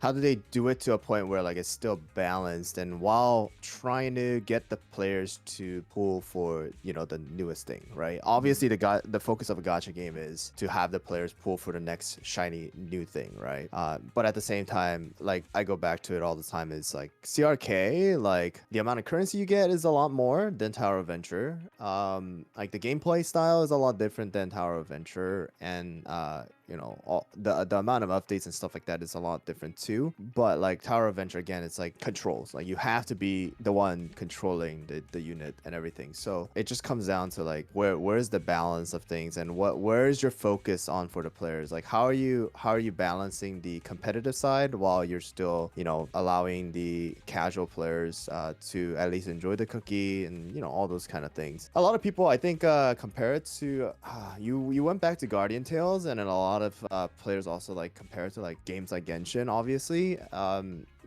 do it to a point where like it's still balanced, and while trying to get the players to pull for the newest thing, right? Obviously, the focus of a gacha game is to have the players pull for the next shiny new thing, right? But at the same time, like I go back to it all the time, is like CRK, like the amount of currency you get is a lot more than Tower of Venture. Like the gameplay style is a lot different than Tower of Venture, and all the amount of updates and stuff like that is a lot different too. But like Tower of Venture, again, it's like controls. Like you have to be the one controlling the unit and everything. So it just comes down to like where's the balance of things, and where's your focus on for the players. Like how are you balancing the competitive side while you're still allowing the casual players to at least enjoy the cookie, and all those kind of things. A lot of people, I think, compare it to you went back to Guardian Tales, and then a lot of players also like compare it to like games like Genshin. Obviously,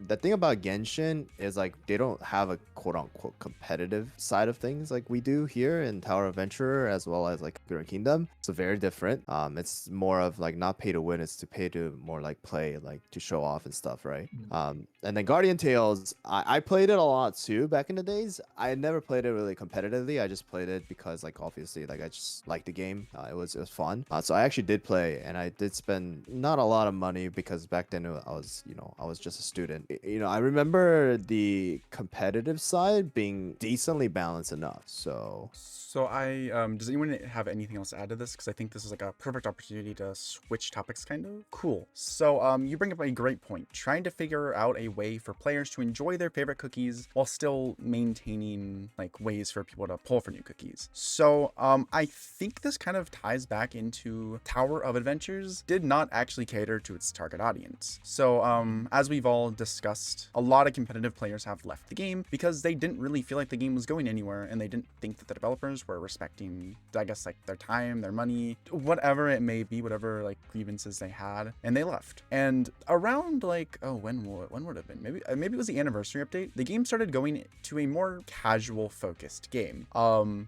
the thing about Genshin is like they don't have a quote-unquote competitive side of things like we do here in Tower of Venture, as well as like CookieRun Kingdom. It's very different. It's more of like not pay to win, it's to pay to more like play, like to show off and stuff, right? And then Guardian Tales, I played it a lot too back in the days. I never played it really competitively. I just played it because like obviously like I just liked the game. It was fun. So I actually did play, and I did spend not a lot of money because back then I was just a student. I remember the competitive side being decently balanced enough. So I does anyone have anything else to add to this? Because I think this is like a perfect opportunity to switch topics, kind of. Cool. So you bring up a great point. Trying to figure out a way for players to enjoy their favorite cookies while still maintaining like ways for people to pull for new cookies. So I think this kind of ties back into Tower of Adventures did not actually cater to its target audience. So as we've all discussed, a lot of competitive players have left the game because they didn't really feel like the game was going anywhere, and they didn't think that the developers were respecting, I guess, like their time, their money, whatever it may be, whatever like grievances they had, and they left. And around like when would it have been? Maybe it was the anniversary update. The game started going to a more casual focused game.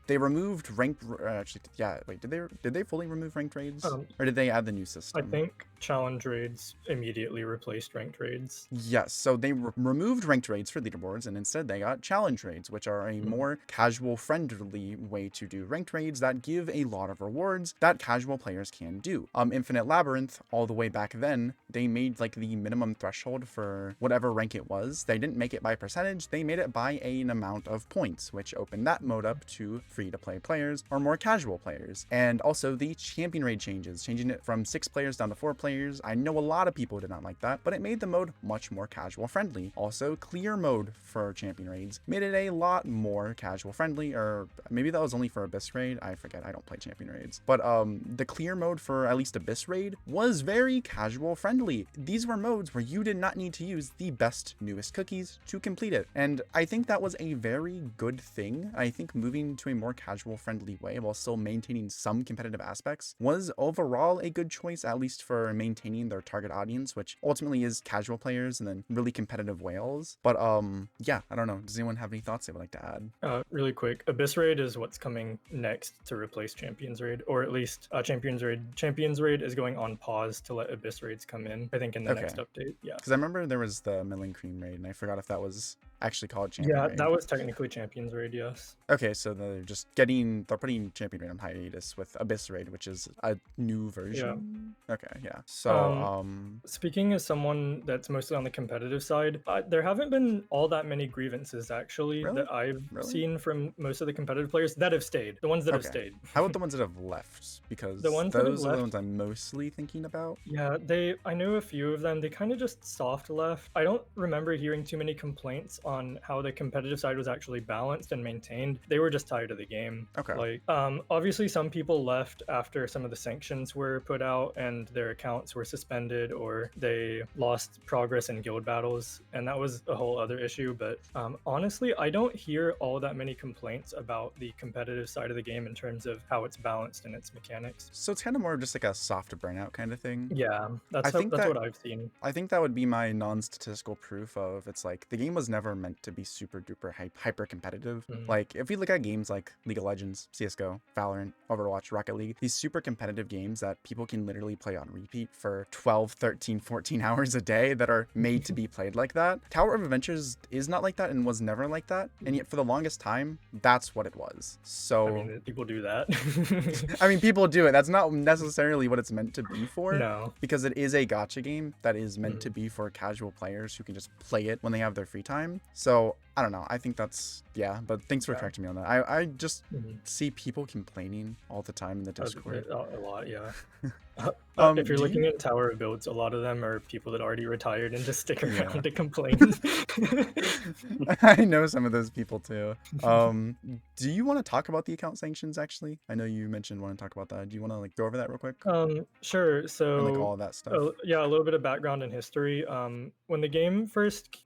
They removed ranked. Actually, yeah. Wait, did they fully remove ranked raids, or did they add the new system? I think challenge raids immediately replaced ranked raids. Yes, so they removed ranked raids for leaderboards, and instead they got challenge raids, which are a more casual, friendly way to do ranked raids that give a lot of rewards that casual players can do. Infinite Labyrinth, all the way back then, they made like the minimum threshold for whatever rank it was. They didn't make it by percentage, they made it by an amount of points, which opened that mode up to free-to-play players or more casual players. And also the champion raid changes, changing it from 6 players down to 4 players players. I know a lot of people did not like that, but it made the mode much more casual friendly. Also, clear mode for champion raids made it a lot more casual friendly, or maybe that was only for Abyss raid. I forget, I don't play champion raids. But the clear mode for at least Abyss raid was very casual friendly. These were modes where you did not need to use the best, newest cookies to complete it. And I think that was a very good thing. I think moving to a more casual friendly way while still maintaining some competitive aspects was overall a good choice, at least for maintaining their target audience, which ultimately is casual players and then really competitive whales. But yeah, I don't know. Does anyone have any thoughts they would like to add? Really quick, Abyss Raid is what's coming next to replace Champions Raid, or at least Champions Raid. Champions Raid is going on pause to let Abyss Raids come in, I think, in the next update. Yeah. Because I remember there was the Milling Cream raid, and I forgot if that was actually called Champion Raid. That was technically Champions Raid, yes. Okay, so they're putting Champion Raid on hiatus with Abyss Raid, which is a new version. Yeah. Okay, yeah. So, speaking as someone that's mostly on the competitive side, there haven't been all that many grievances actually that I've seen from most of the competitive players that have stayed. The ones that have stayed. How about the ones that have left? Because those are the ones I'm mostly thinking about. Yeah, I know a few of them. They kind of just soft left. I don't remember hearing too many complaints on how the competitive side was actually balanced and maintained. They were just tired of the game. Okay. Like, obviously some people left after some of the sanctions were put out and their accounts were suspended or they lost progress in guild battles, and that was a whole other issue. But honestly, I don't hear all that many complaints about the competitive side of the game in terms of how it's balanced in its mechanics. So it's kind of more just like a soft burnout kind of thing. Yeah, that's what I've seen. I think that would be my non-statistical proof of it's like the game was never meant to be super duper hyper competitive. Like if we look at games like League of Legends, CSGO, Valorant, Overwatch, Rocket League, these super competitive games that people can literally play on repeat for 12, 13, 14 hours a day that are made to be played like that. Tower of Adventures is not like that and was never like that. And yet for the longest time, that's what it was. So I mean, people do that. I mean, people do it. That's not necessarily what it's meant to be for. No. Because it is a gacha game that is meant to be for casual players who can just play it when they have their free time. So I don't know. I think that's, yeah, but thanks for correcting me on that. I just see people complaining all the time in the Discord. A lot, yeah. If you're looking at Tower of Builds, a lot of them are people that already retired and just stick around to complain. I know some of those people too. Do you want to talk about the account sanctions actually? I know you mentioned want to talk about that. Do you want to like go over that real quick? Sure. So and, like all that stuff. Yeah, a little bit of background and history. When the game first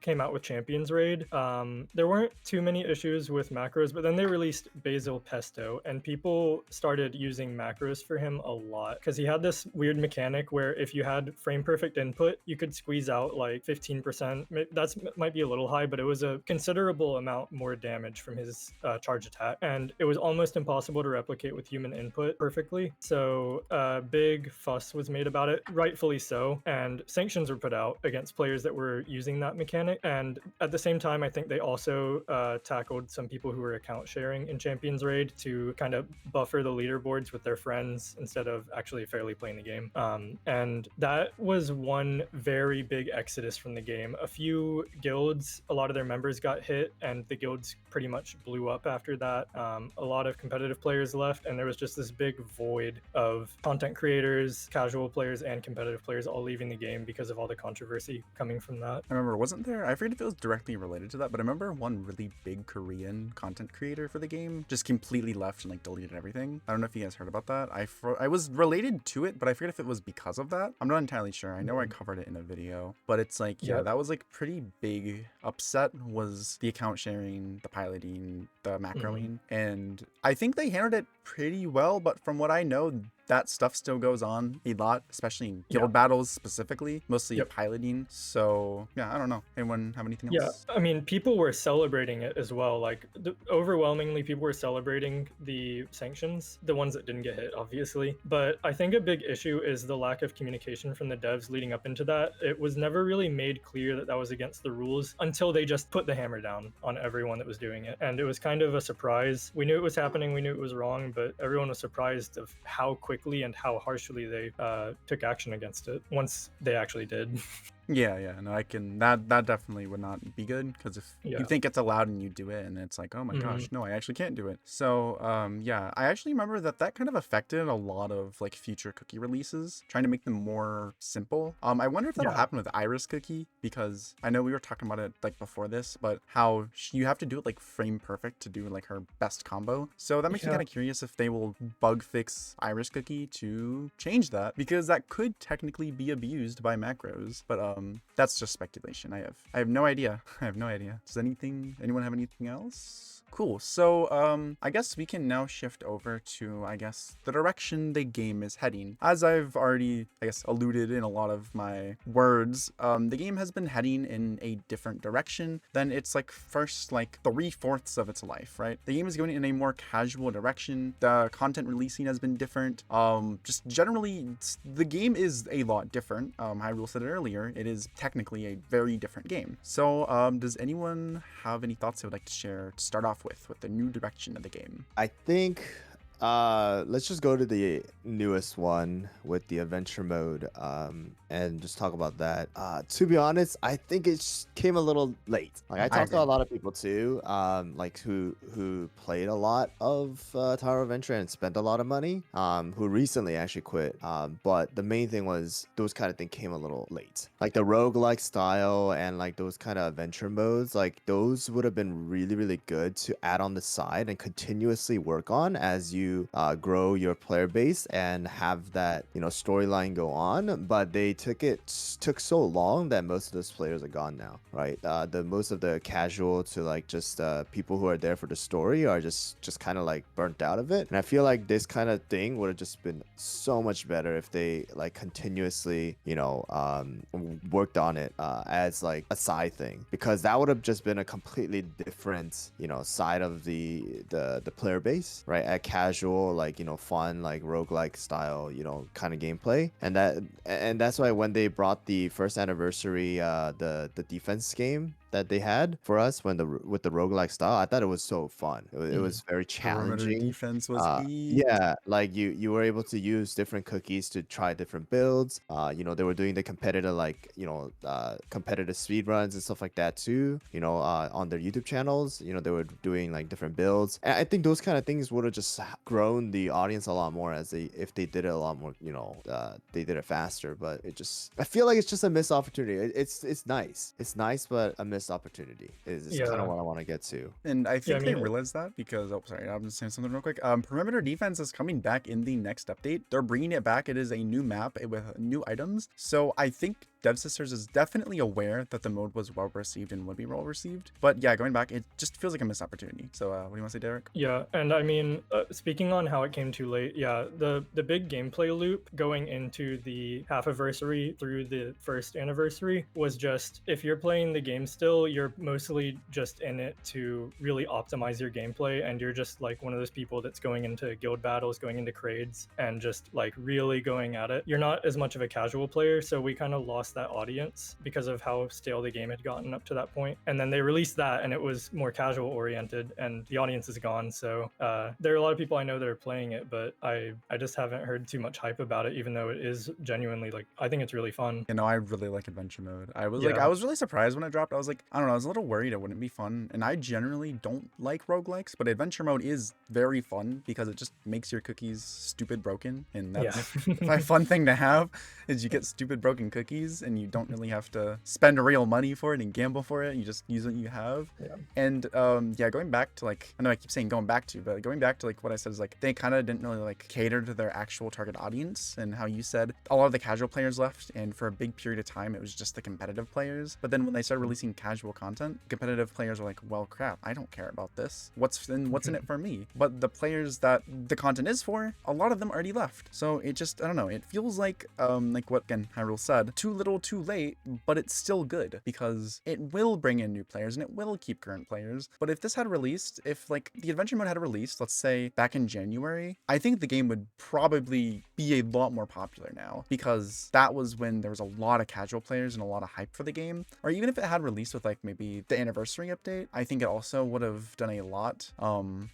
came out with Champions Raid, there weren't too many issues with macros, but then they released Basil Pesto and people started using macros for him a lot because he had this weird mechanic where if you had frame perfect input, you could squeeze out like 15%. That might be a little high, but it was a considerable amount more damage from his charge attack, and it was almost impossible to replicate with human input perfectly. So big fuss was made about it, rightfully so, and sanctions were put out against players that were using that mechanic. And at the same time, I think they also tackled some people who were account sharing in Champions Raid to kind of buffer the leaderboards with their friends instead of actually fairly playing the game. And that was one very big exodus from the game. A few guilds, a lot of their members got hit, and the guilds pretty much blew up after that. A lot of competitive players left, and there was just this big void of content creators, casual players, and competitive players all leaving the game because of all the controversy coming from that. I remember, wasn't there, I forget if it was directly related to that, but I remember one really big Korean content creator for the game just completely left and like deleted everything. I don't know if you guys heard about that. I was related to it, but I forget if it was because of that. I'm not entirely sure. I know I covered it in a video, but it's like, yeah, that was like pretty big upset, was the account sharing, the piloting, the macroing, and I think they handled it pretty well, but from what I know, that stuff still goes on a lot, especially in guild battles specifically, mostly piloting. So yeah, I don't know. Anyone have anything else? Yeah, I mean, people were celebrating it as well. Like overwhelmingly, people were celebrating the sanctions, the ones that didn't get hit, obviously. But I think a big issue is the lack of communication from the devs leading up into that. It was never really made clear that that was against the rules until they just put the hammer down on everyone that was doing it. And it was kind of a surprise. We knew it was happening, we knew it was wrong, but everyone was surprised of how quickly and how harshly they took action against it once they actually did. Yeah, no, I can. That definitely would not be good, because if Yeah. you think it's allowed and you do it, and it's like, oh my gosh, no, I actually can't do it. So, yeah, I actually remember that kind of affected a lot of like future cookie releases, trying to make them more simple. I wonder if that'll Yeah. happen with Iris Cookie, because I know we were talking about it like before this, but how you have to do it like frame perfect to do like her best combo. So that makes me Yeah. kind of curious if they will bug fix Iris Cookie to change that, because that could technically be abused by macros. But that's just speculation. I have no idea. I have no idea. Does anyone have anything else? Cool. So I guess we can now shift over to, I guess, the direction the game is heading. As I've already, I guess, alluded in a lot of my words, the game has been heading in a different direction than its like first like 3/4 of its life, right? The game is going in a more casual direction. The content releasing has been different. Just generally, the game is a lot different. Hyrool said it earlier. It is technically a very different game. So does anyone have any thoughts they would like to share to start off with the new direction of the game? I think let's just go to the newest one with the adventure mode and just talk about that. To be honest, I think it came a little late. Like I talked to a agree. lot of people too, like who played a lot of Tower of Adventure and spent a lot of money, who recently actually quit. But the main thing was those kind of thing came a little late. Like the roguelike style and like those kind of adventure modes, like those would have been really, really good to add on the side and continuously work on as you grow your player base and have that, you know, storyline go on. But they took so long that most of those players are gone now, right? The most of the casual to like just people who are there for the story are just kind of like burnt out of it. And I feel like this kind of thing would have just been so much better if they like continuously, you know, worked on it as like a side thing, because that would have just been a completely different, you know, side of the player base, right? At casual, like, you know, fun, like roguelike style, you know, kind of gameplay. And that's why when they brought the first anniversary the defense game that they had for us with the roguelike style, I thought it was so fun. It was very Perimeter challenging. defense was elite. Yeah, like you were able to use different cookies to try different builds. You know, they were doing the competitive, like, you know, competitive speed runs and stuff like that too, you know, on their YouTube channels. You know, they were doing like different builds, and I think those kind of things would have just grown the audience a lot more if they did it a lot more, you know, they did it faster. But I feel like it's just a missed opportunity. It's nice, but a missed opportunity is kind of Yeah. what I want to get to. And I Yeah, I think they mean, realized that because, oh, sorry, I'm just saying something real quick. Perimeter defense is coming back in the next update. They're bringing it back. It is a new map with new items. So I think Dev Sisters is definitely aware that the mode was well received and would be well received. But yeah, going back, it just feels like a missed opportunity. So what do you want to say, Derek? yeah, and I mean, speaking on how it came too late, yeah, the big gameplay loop going into the half anniversary through the first anniversary was just, if you're playing the game still, you're mostly just in it to really optimize your gameplay, and you're just like one of those people that's going into guild battles, going into crades, and just like really going at it. You're not as much of a casual player, so we kind of lost that audience because of how stale the game had gotten up to that point. And then they released that, and it was more casual oriented, and the audience is gone. So there are a lot of people I know that are playing it, but I just haven't heard too much hype about it, even though it is genuinely, like, I think it's really fun. You know, I really like adventure mode. I was Yeah. I was really surprised when it dropped. I was like, I don't know, I was a little worried it wouldn't be fun. And I generally don't like roguelikes, but adventure mode is very fun because it just makes your cookies stupid broken. And that's a fun thing to have, is you get stupid broken cookies and you don't really have to spend real money for it and gamble for it. You just use what you have. Yeah. And yeah, going back to like, I know I keep saying going back to, but going back to like what I said is like, they kind of didn't really like cater to their actual target audience, and how you said a lot of the casual players left, and for a big period of time it was just the competitive players. But then when they started releasing casual content, competitive players were like, well, crap, I don't care about this. What's in it for me? But the players that the content is for, a lot of them already left. So it just, I don't know, it feels like what again Hyrool said, too little too late, but it's still good because it will bring in new players and it will keep current players. But if this had released, if like the adventure mode had released, let's say back in January, I think the game would probably be a lot more popular now, because that was when there was a lot of casual players and a lot of hype for the game. Or even if it had released with like maybe the anniversary update, I think it also would have done a lot.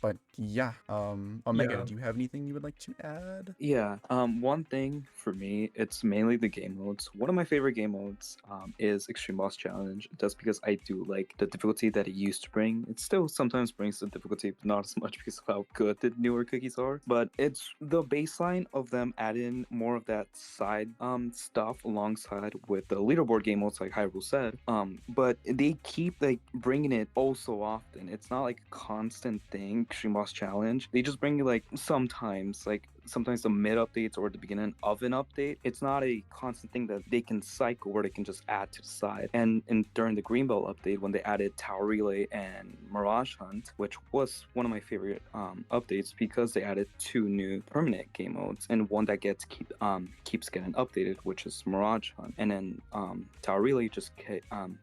But yeah, Omega, Yeah. do you have anything you would like to add? Yeah. One thing for me, it's mainly the game modes. One of my favorite favorite game modes is Extreme Boss Challenge, just because I do like the difficulty that it used to bring. It still sometimes brings the difficulty, but not as much because of how good the newer cookies are. But it's the baseline of them adding more of that side stuff alongside with the leaderboard game modes, like Hyrool said. But they keep like bringing it oh so often. It's not like a constant thing. Extreme Boss Challenge. They just bring it like sometimes, like sometimes the mid updates or the beginning of an update. It's not a constant thing that they can cycle or they can just add to the side. And during the Greenbelt update, when they added Tower Relay and Mirage Hunt, which was one of my favorite updates because they added 2 new permanent game modes and one that keeps getting updated, which is Mirage Hunt. And then Tower Relay just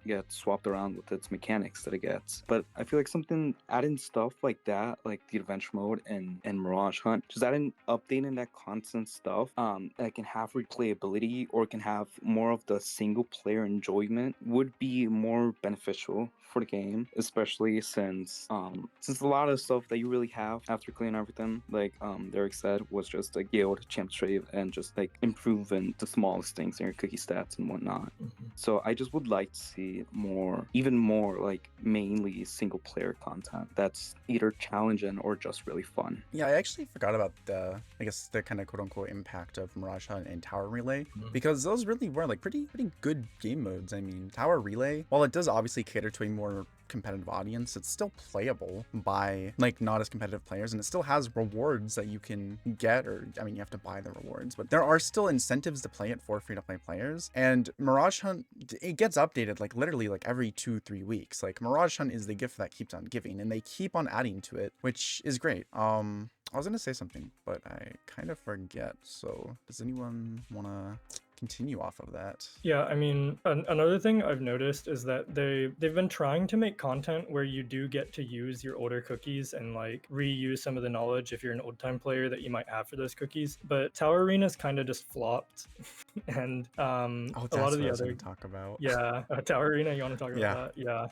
gets swapped around with its mechanics that it gets. But I feel like something adding stuff like that, like the adventure mode and Mirage Hunt, just adding updating that constant stuff that can have replayability or can have more of the single player enjoyment would be more beneficial for the game, especially since a lot of stuff that you really have after clearing everything, like Derek said, was just like guild, champ trade, and just like improving the smallest things in your cookie stats and whatnot. So I just would like to see even more like mainly single player content that's either challenging or just really fun. Yeah, I actually forgot about the kind of quote unquote impact of Mirage Hunt and Tower Relay, because those really were like pretty good game modes. I mean, Tower Relay, while it does obviously cater to a more competitive audience, it's still playable by like not as competitive players, and it still has rewards that you can get, or I mean you have to buy the rewards, but there are still incentives to play it for free-to-play players. And Mirage Hunt, it gets updated like literally like every 2-3 weeks. Like Mirage Hunt is the gift that keeps on giving, and they keep on adding to it, which is great. I was gonna say something, but I kind of forget. So does anyone want to continue off of that? Yeah, I mean, another thing I've noticed is that they've been trying to make content where you do get to use your older cookies and like reuse some of the knowledge if you're an old time player that you might have for those cookies. But Tower Arena's kind of just flopped, and a lot of the other talk about. Yeah, Tower Arena. You want to talk about that? Yeah.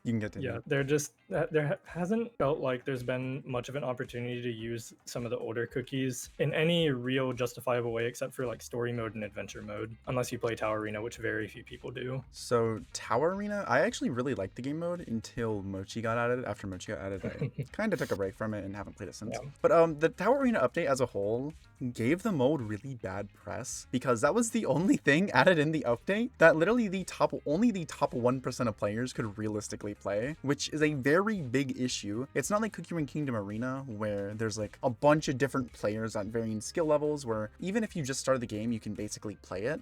You can get to yeah. There hasn't felt like there's been much of an opportunity to use some of the older cookies in any real justifiable way, except for like story mode and adventure mode, unless you play Tower Arena, which very few people do. So Tower Arena, I actually really liked the game mode until Mochi got added. After Mochi got added, I kind of took a break from it and haven't played it since. Yeah. But the Tower Arena update as a whole gave the mode really bad press, because that was the only thing added in the update that literally only the top 1% of players could realistically play, which is a very big issue. It's not like CookieRun Kingdom Arena where there's like a bunch of different players at varying skill levels, where even if you just started the game you can basically play it.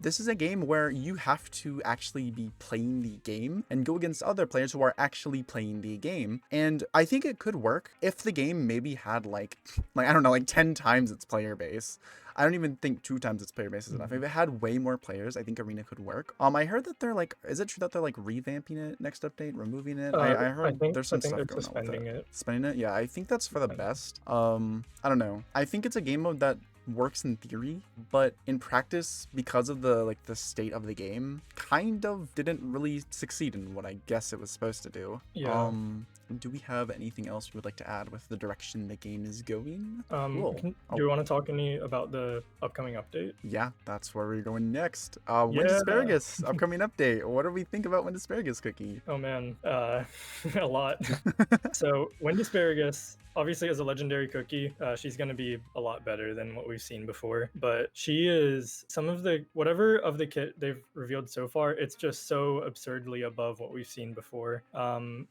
This is a game where you have to actually be playing the game and go against other players who are actually playing the game. And I think it could work if the game maybe had like I don't know, like 10 times its player base. I don't even think 2 times its player base is enough. If it had way more players, I think Arena could work. I heard that they're like, is it true that they're like revamping it next update, removing it? I heard there's some stuff going on with it. Suspending it? Yeah, I think that's for the best. I don't know. I think it's a game mode that works in theory, but in practice, because of the state of the game, kind of didn't really succeed in what I guess it was supposed to do. Yeah. Do we have anything else you would like to add with the direction the game is going? Do you want to talk any about the upcoming update? Yeah, that's where we're going next. Wind Asparagus upcoming update. What do we think about Wind Asparagus Cookie? Oh man, a lot. So Wind Asparagus, obviously as a legendary cookie, she's going to be a lot better than what we've seen before, but she is whatever of the kit they've revealed so far, it's just so absurdly above what we've seen before.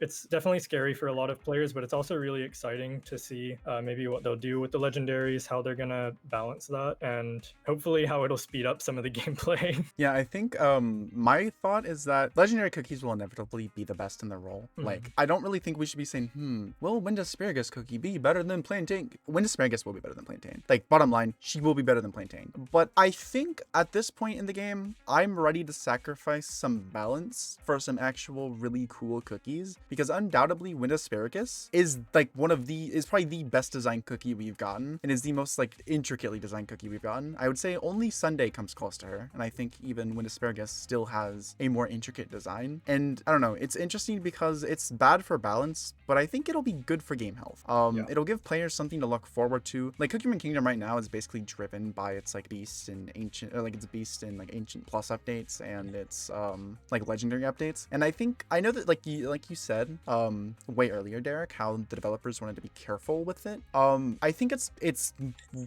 It's definitely scary for a lot of players, but it's also really exciting to see maybe what they'll do with the legendaries, how they're going to balance that, and hopefully how it'll speed up some of the gameplay. Yeah, I think my thought is that legendary cookies will inevitably be the best in their role. Like, I don't really think we should be saying, will Wind Asparagus Cookie be better than Plantain? Wind Asparagus will be better than Plantain. Like, bottom line, she will be better than Plantain. But I think at this point in the game, I'm ready to sacrifice some balance for some actual really cool cookies, because undoubtedly Wind Asparagus is like probably the best designed cookie we've gotten, and is the most like intricately designed cookie we've gotten. I would say only Sunday comes close to her, and I think even Wind Asparagus still has a more intricate design. And I don't know, it's interesting because it's bad for balance, but I think it'll be good for game health. Yeah. It'll give players something to look forward to. Like CookieRun Kingdom right now is basically driven by its like Beast and Ancient, or like its Beast and like Ancient Plus updates and its like Legendary updates. And I know that like you said way earlier, Derek, how the developers wanted to be careful with it. I think it's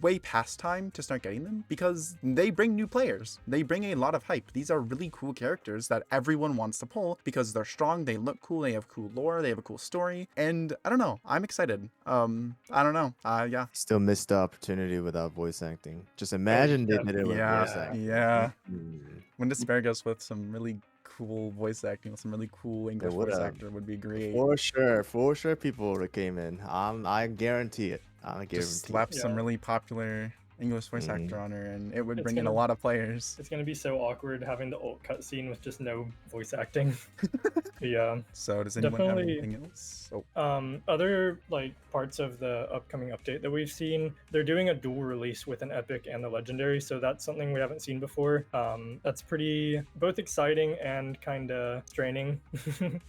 way past time to start getting them because they bring new players. They bring a lot of hype. These are really cool characters that everyone wants to pull because they're strong, they look cool, they have cool lore, they have a cool story, and I don't know. I'm excited. I don't know. Yeah. Still missed the opportunity without voice acting. Just imagine they did it with Yeah. voice acting. Yeah. Mhm. When Asparagus with some really cool voice acting, with some really cool English voice would've. actor would be great. For sure, people would have came in. I guarantee it. I Just guarantee. slap some Yeah. really popular English voice actor on her, and it would It's bring in a gonna- lot of players. It's gonna be so awkward having the ult cutscene with just no voice acting. Yeah. So does anyone have Definitely. anything else? Oh, Other like parts of the upcoming update that we've seen, they're doing a dual release with an epic and the legendary, so that's something we haven't seen before. That's pretty both exciting and kind of straining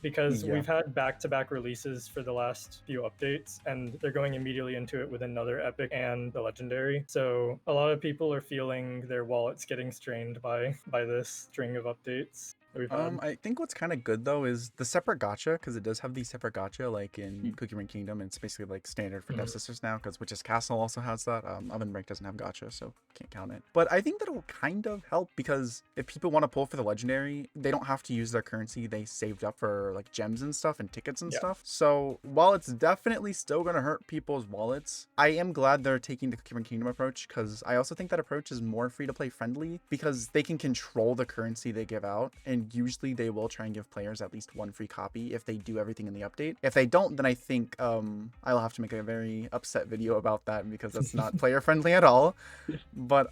because Yeah. we've had back-to-back releases for the last few updates, and they're going immediately into it with another epic and the legendary. So a lot of people are feeling their wallets getting strained by this string of updates that we've had. I think what's kind of good though is the separate gacha, because it does have the separate gacha like in CookieRun Kingdom, and it's basically like standard for Dev Sisters now, because Witch's Castle also has that. Oven Break doesn't have gacha, so can't count it. But I think that'll kind of help because if people want to pull for the legendary, they don't have to use their currency they saved up for like gems and stuff and tickets and Yeah. stuff. So while it's definitely still gonna hurt people's wallets, I am glad they're taking the CookieRun Kingdom approach, because I also think that approach is more free to play friendly because they can control the currency they give out, and usually they will try and give players at least one free copy if they do everything in the update. If they don't, then I think I'll have to make a very upset video about that because that's not player friendly at all. But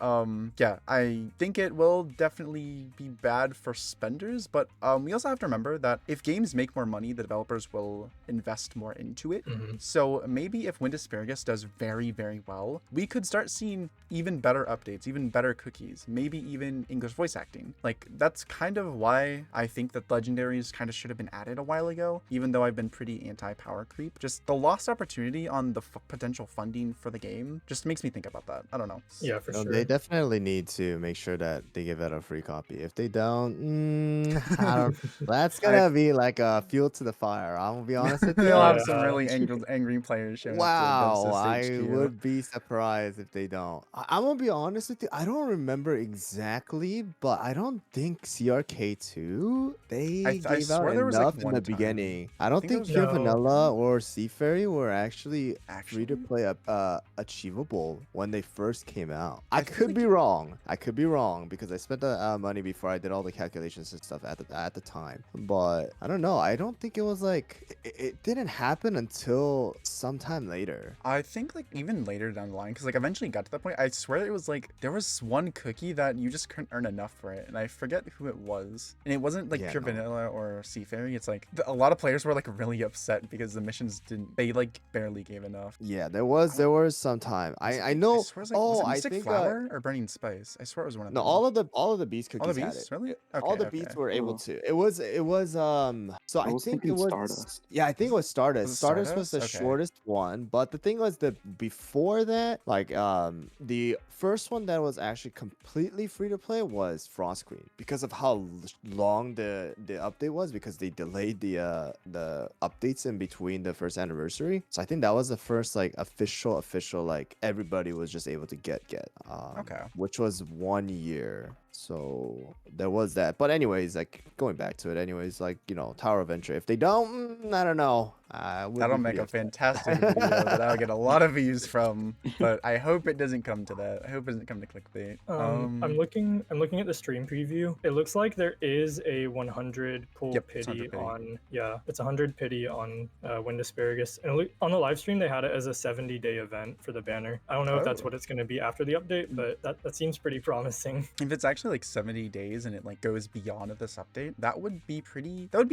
yeah, I think it will definitely be bad for spenders, but we also have to remember that if games make more money, the developers will invest more into it. So maybe if Wind Asparagus does very, very well, we could start seeing even better updates, even better cookies, maybe even English voice acting. Like, that's kind of why I think that legendaries kind of should have been added a while ago, even though I've been pretty anti-Powercreep. Just the lost opportunity on the potential funding for the game just makes me think about that. I don't know. Yeah, for No, sure. they definitely need to make sure that they give out a free copy. If they don't, I don't. That's gonna be like a fuel to the fire. I'm gonna be honest with you. They'll have Yeah. some really angry players showing Wow, up to I Devs HQ. would be surprised if they don't. I'm gonna be honest with you. I don't remember exactly, but I don't think CRK2 they I gave out swear there was, like, enough in one the time. beginning. I don't think there think was Pure No. Vanilla or Sea Fairy were actually free to Actually? play achievable when they first came out. I I feel could like be wrong. I could be wrong because I spent the money before I did all the calculations and stuff at the time. But I don't know. I don't think it was like it didn't happen until sometime later. I think like even later down the line, because like eventually got to that point. I swear it was like there was one cookie that you just couldn't earn enough for it, and I forget who it was. And it wasn't like Yeah, Pure no. Vanilla or Sea Fairy. It's like a lot of players were like really upset because the missions didn't. They like barely gave enough. Yeah, there was some time. I know. I swear it was like, was Oh, it I Mystic think Flower or Burning Spice? I swear it was one of no, them. all of the beast All the cookies had beasts, it. really? All Okay, the beats okay. were able Oh. to. It was so I I was think thinking it was Stardust. Yeah, I think it was Stardust. Was it Stardust was the Stardust? Okay. shortest one, but the thing was that before that, like the first one that was actually completely free to play was Frost Queen because of how long the update was, because they delayed the updates in between the first anniversary. So I think that was the first like official like everybody was just able to get Okay. which was 1 year. So there was that. But anyways, like going back to it, anyways, like, you know, Tower of Venture, if they don't, I don't know. That'll make a fantastic video that I'll get a lot of views from, but I hope it doesn't come to that. I hope it doesn't come to clickbait. I'm looking at the stream preview. It looks like there is a 100 pull Yep, it's pity 100 pity. on it's 100 pity on Wind Asparagus. And on the live stream they had it as a 70-day event for the banner. I don't know if that's Oh. what it's going to be after the update, but that seems pretty promising. If it's actually to like 70 days and it like goes beyond this update, that would be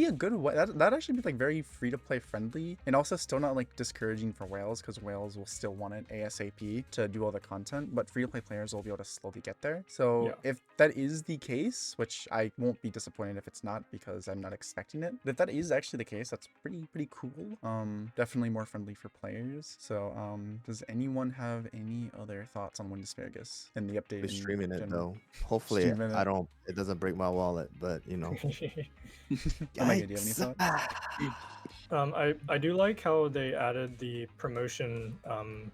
a good way. That'd actually be like very free to play friendly, and also still not like discouraging for whales, because whales will still want it ASAP to do all the content, but free to play players will be able to slowly get there. So if that is the case, which I won't be disappointed if it's not, because I'm not expecting it, but if that is actually the case, that's pretty cool. Definitely more friendly for players. So does anyone have any other thoughts on Wind Asparagus and the update? We're streaming it general? though. Hopefully Streaming it. it doesn't break my wallet, but you know. Omega, do you have any thoughts? I do like how they added the promotion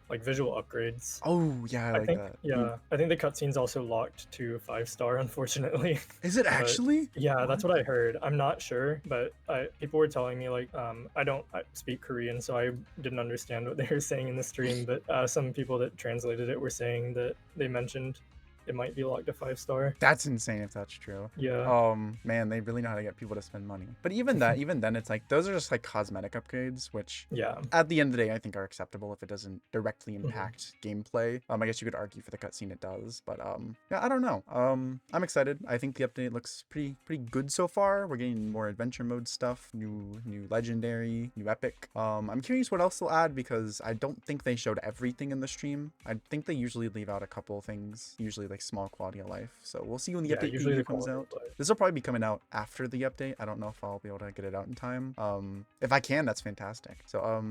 like visual upgrades. Oh yeah, I like think that. I think the cutscene's also locked to 5-star, unfortunately. Is it actually? Yeah, that's what I heard. I'm not sure, but people were telling me like I don't speak Korean, so I didn't understand what they were saying in the stream, but some people that translated it were saying that they mentioned it might be locked to 5-star. That's insane if that's true. Yeah. Man, they really know how to get people to spend money. But even then, it's like those are just like cosmetic upgrades, which at the end of the day I think are acceptable if it doesn't directly impact gameplay. I guess you could argue for the cutscene it does, but yeah, I don't know. I'm excited. I think the update looks pretty good so far. We're getting more adventure mode stuff, new legendary, new epic. I'm curious what else they'll add, because I don't think they showed everything in the stream. I think they usually leave out a couple of things, usually like small quality of life. So we'll see when the update usually comes out. This will probably be coming out after the update. I don't know if I'll be able to get it out in time. If I can, that's fantastic. So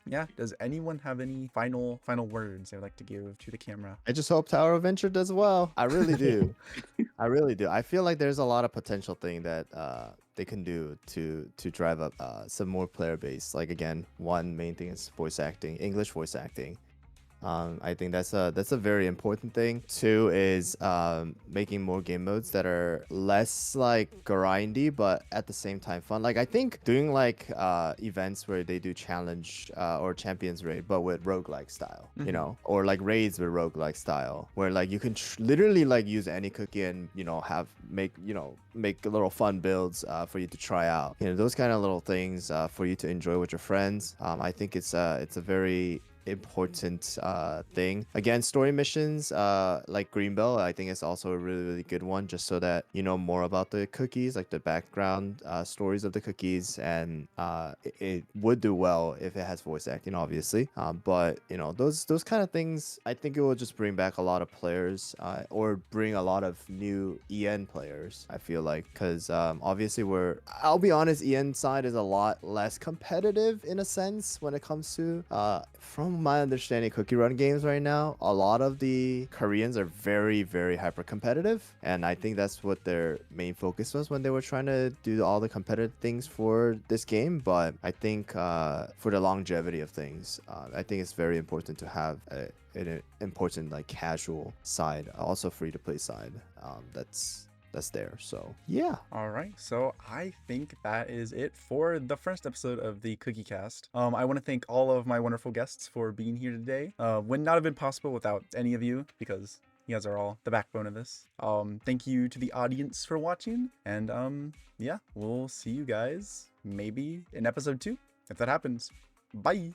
yeah, does anyone have any final words they would like to give to the camera? I just hope Tower of Venture does well. I really do. I really do. I feel like there's a lot of potential thing that they can do to drive up some more player base. Like again, one main thing is voice acting, English voice acting. I think that's a very important thing. Two is making more game modes that are less like grindy, but at the same time fun. Like I think doing like events where they do challenge or champions raid, but with roguelike style, you know, or like raids with roguelike style, where like you can literally like use any cookie and make little fun builds for you to try out. You know, those kind of little things for you to enjoy with your friends. I think it's a very important thing. Again, story missions like Greenbelt, I think it's also a really good one, just so that you know more about the cookies, like the background stories of the cookies, and it would do well if it has voice acting, obviously. But you know, those kind of things, I think it will just bring back a lot of players or bring a lot of new EN players, I feel like, because obviously I'll be honest, EN side is a lot less competitive in a sense when it comes to from my understanding, CookieRun games right now, a lot of the Koreans are very hyper competitive, and I think that's what their main focus was when they were trying to do all the competitive things for this game. But I think for the longevity of things, I think it's very important to have an important like casual side, also free to play side. That's there. So yeah. All right, so I think that is it for the first episode of the Cookie Cast. I want to thank all of my wonderful guests for being here today. Would not have been possible without any of you, because you guys are all the backbone of this. Thank you to the audience for watching, and yeah, we'll see you guys maybe in episode 2 if that happens. Bye.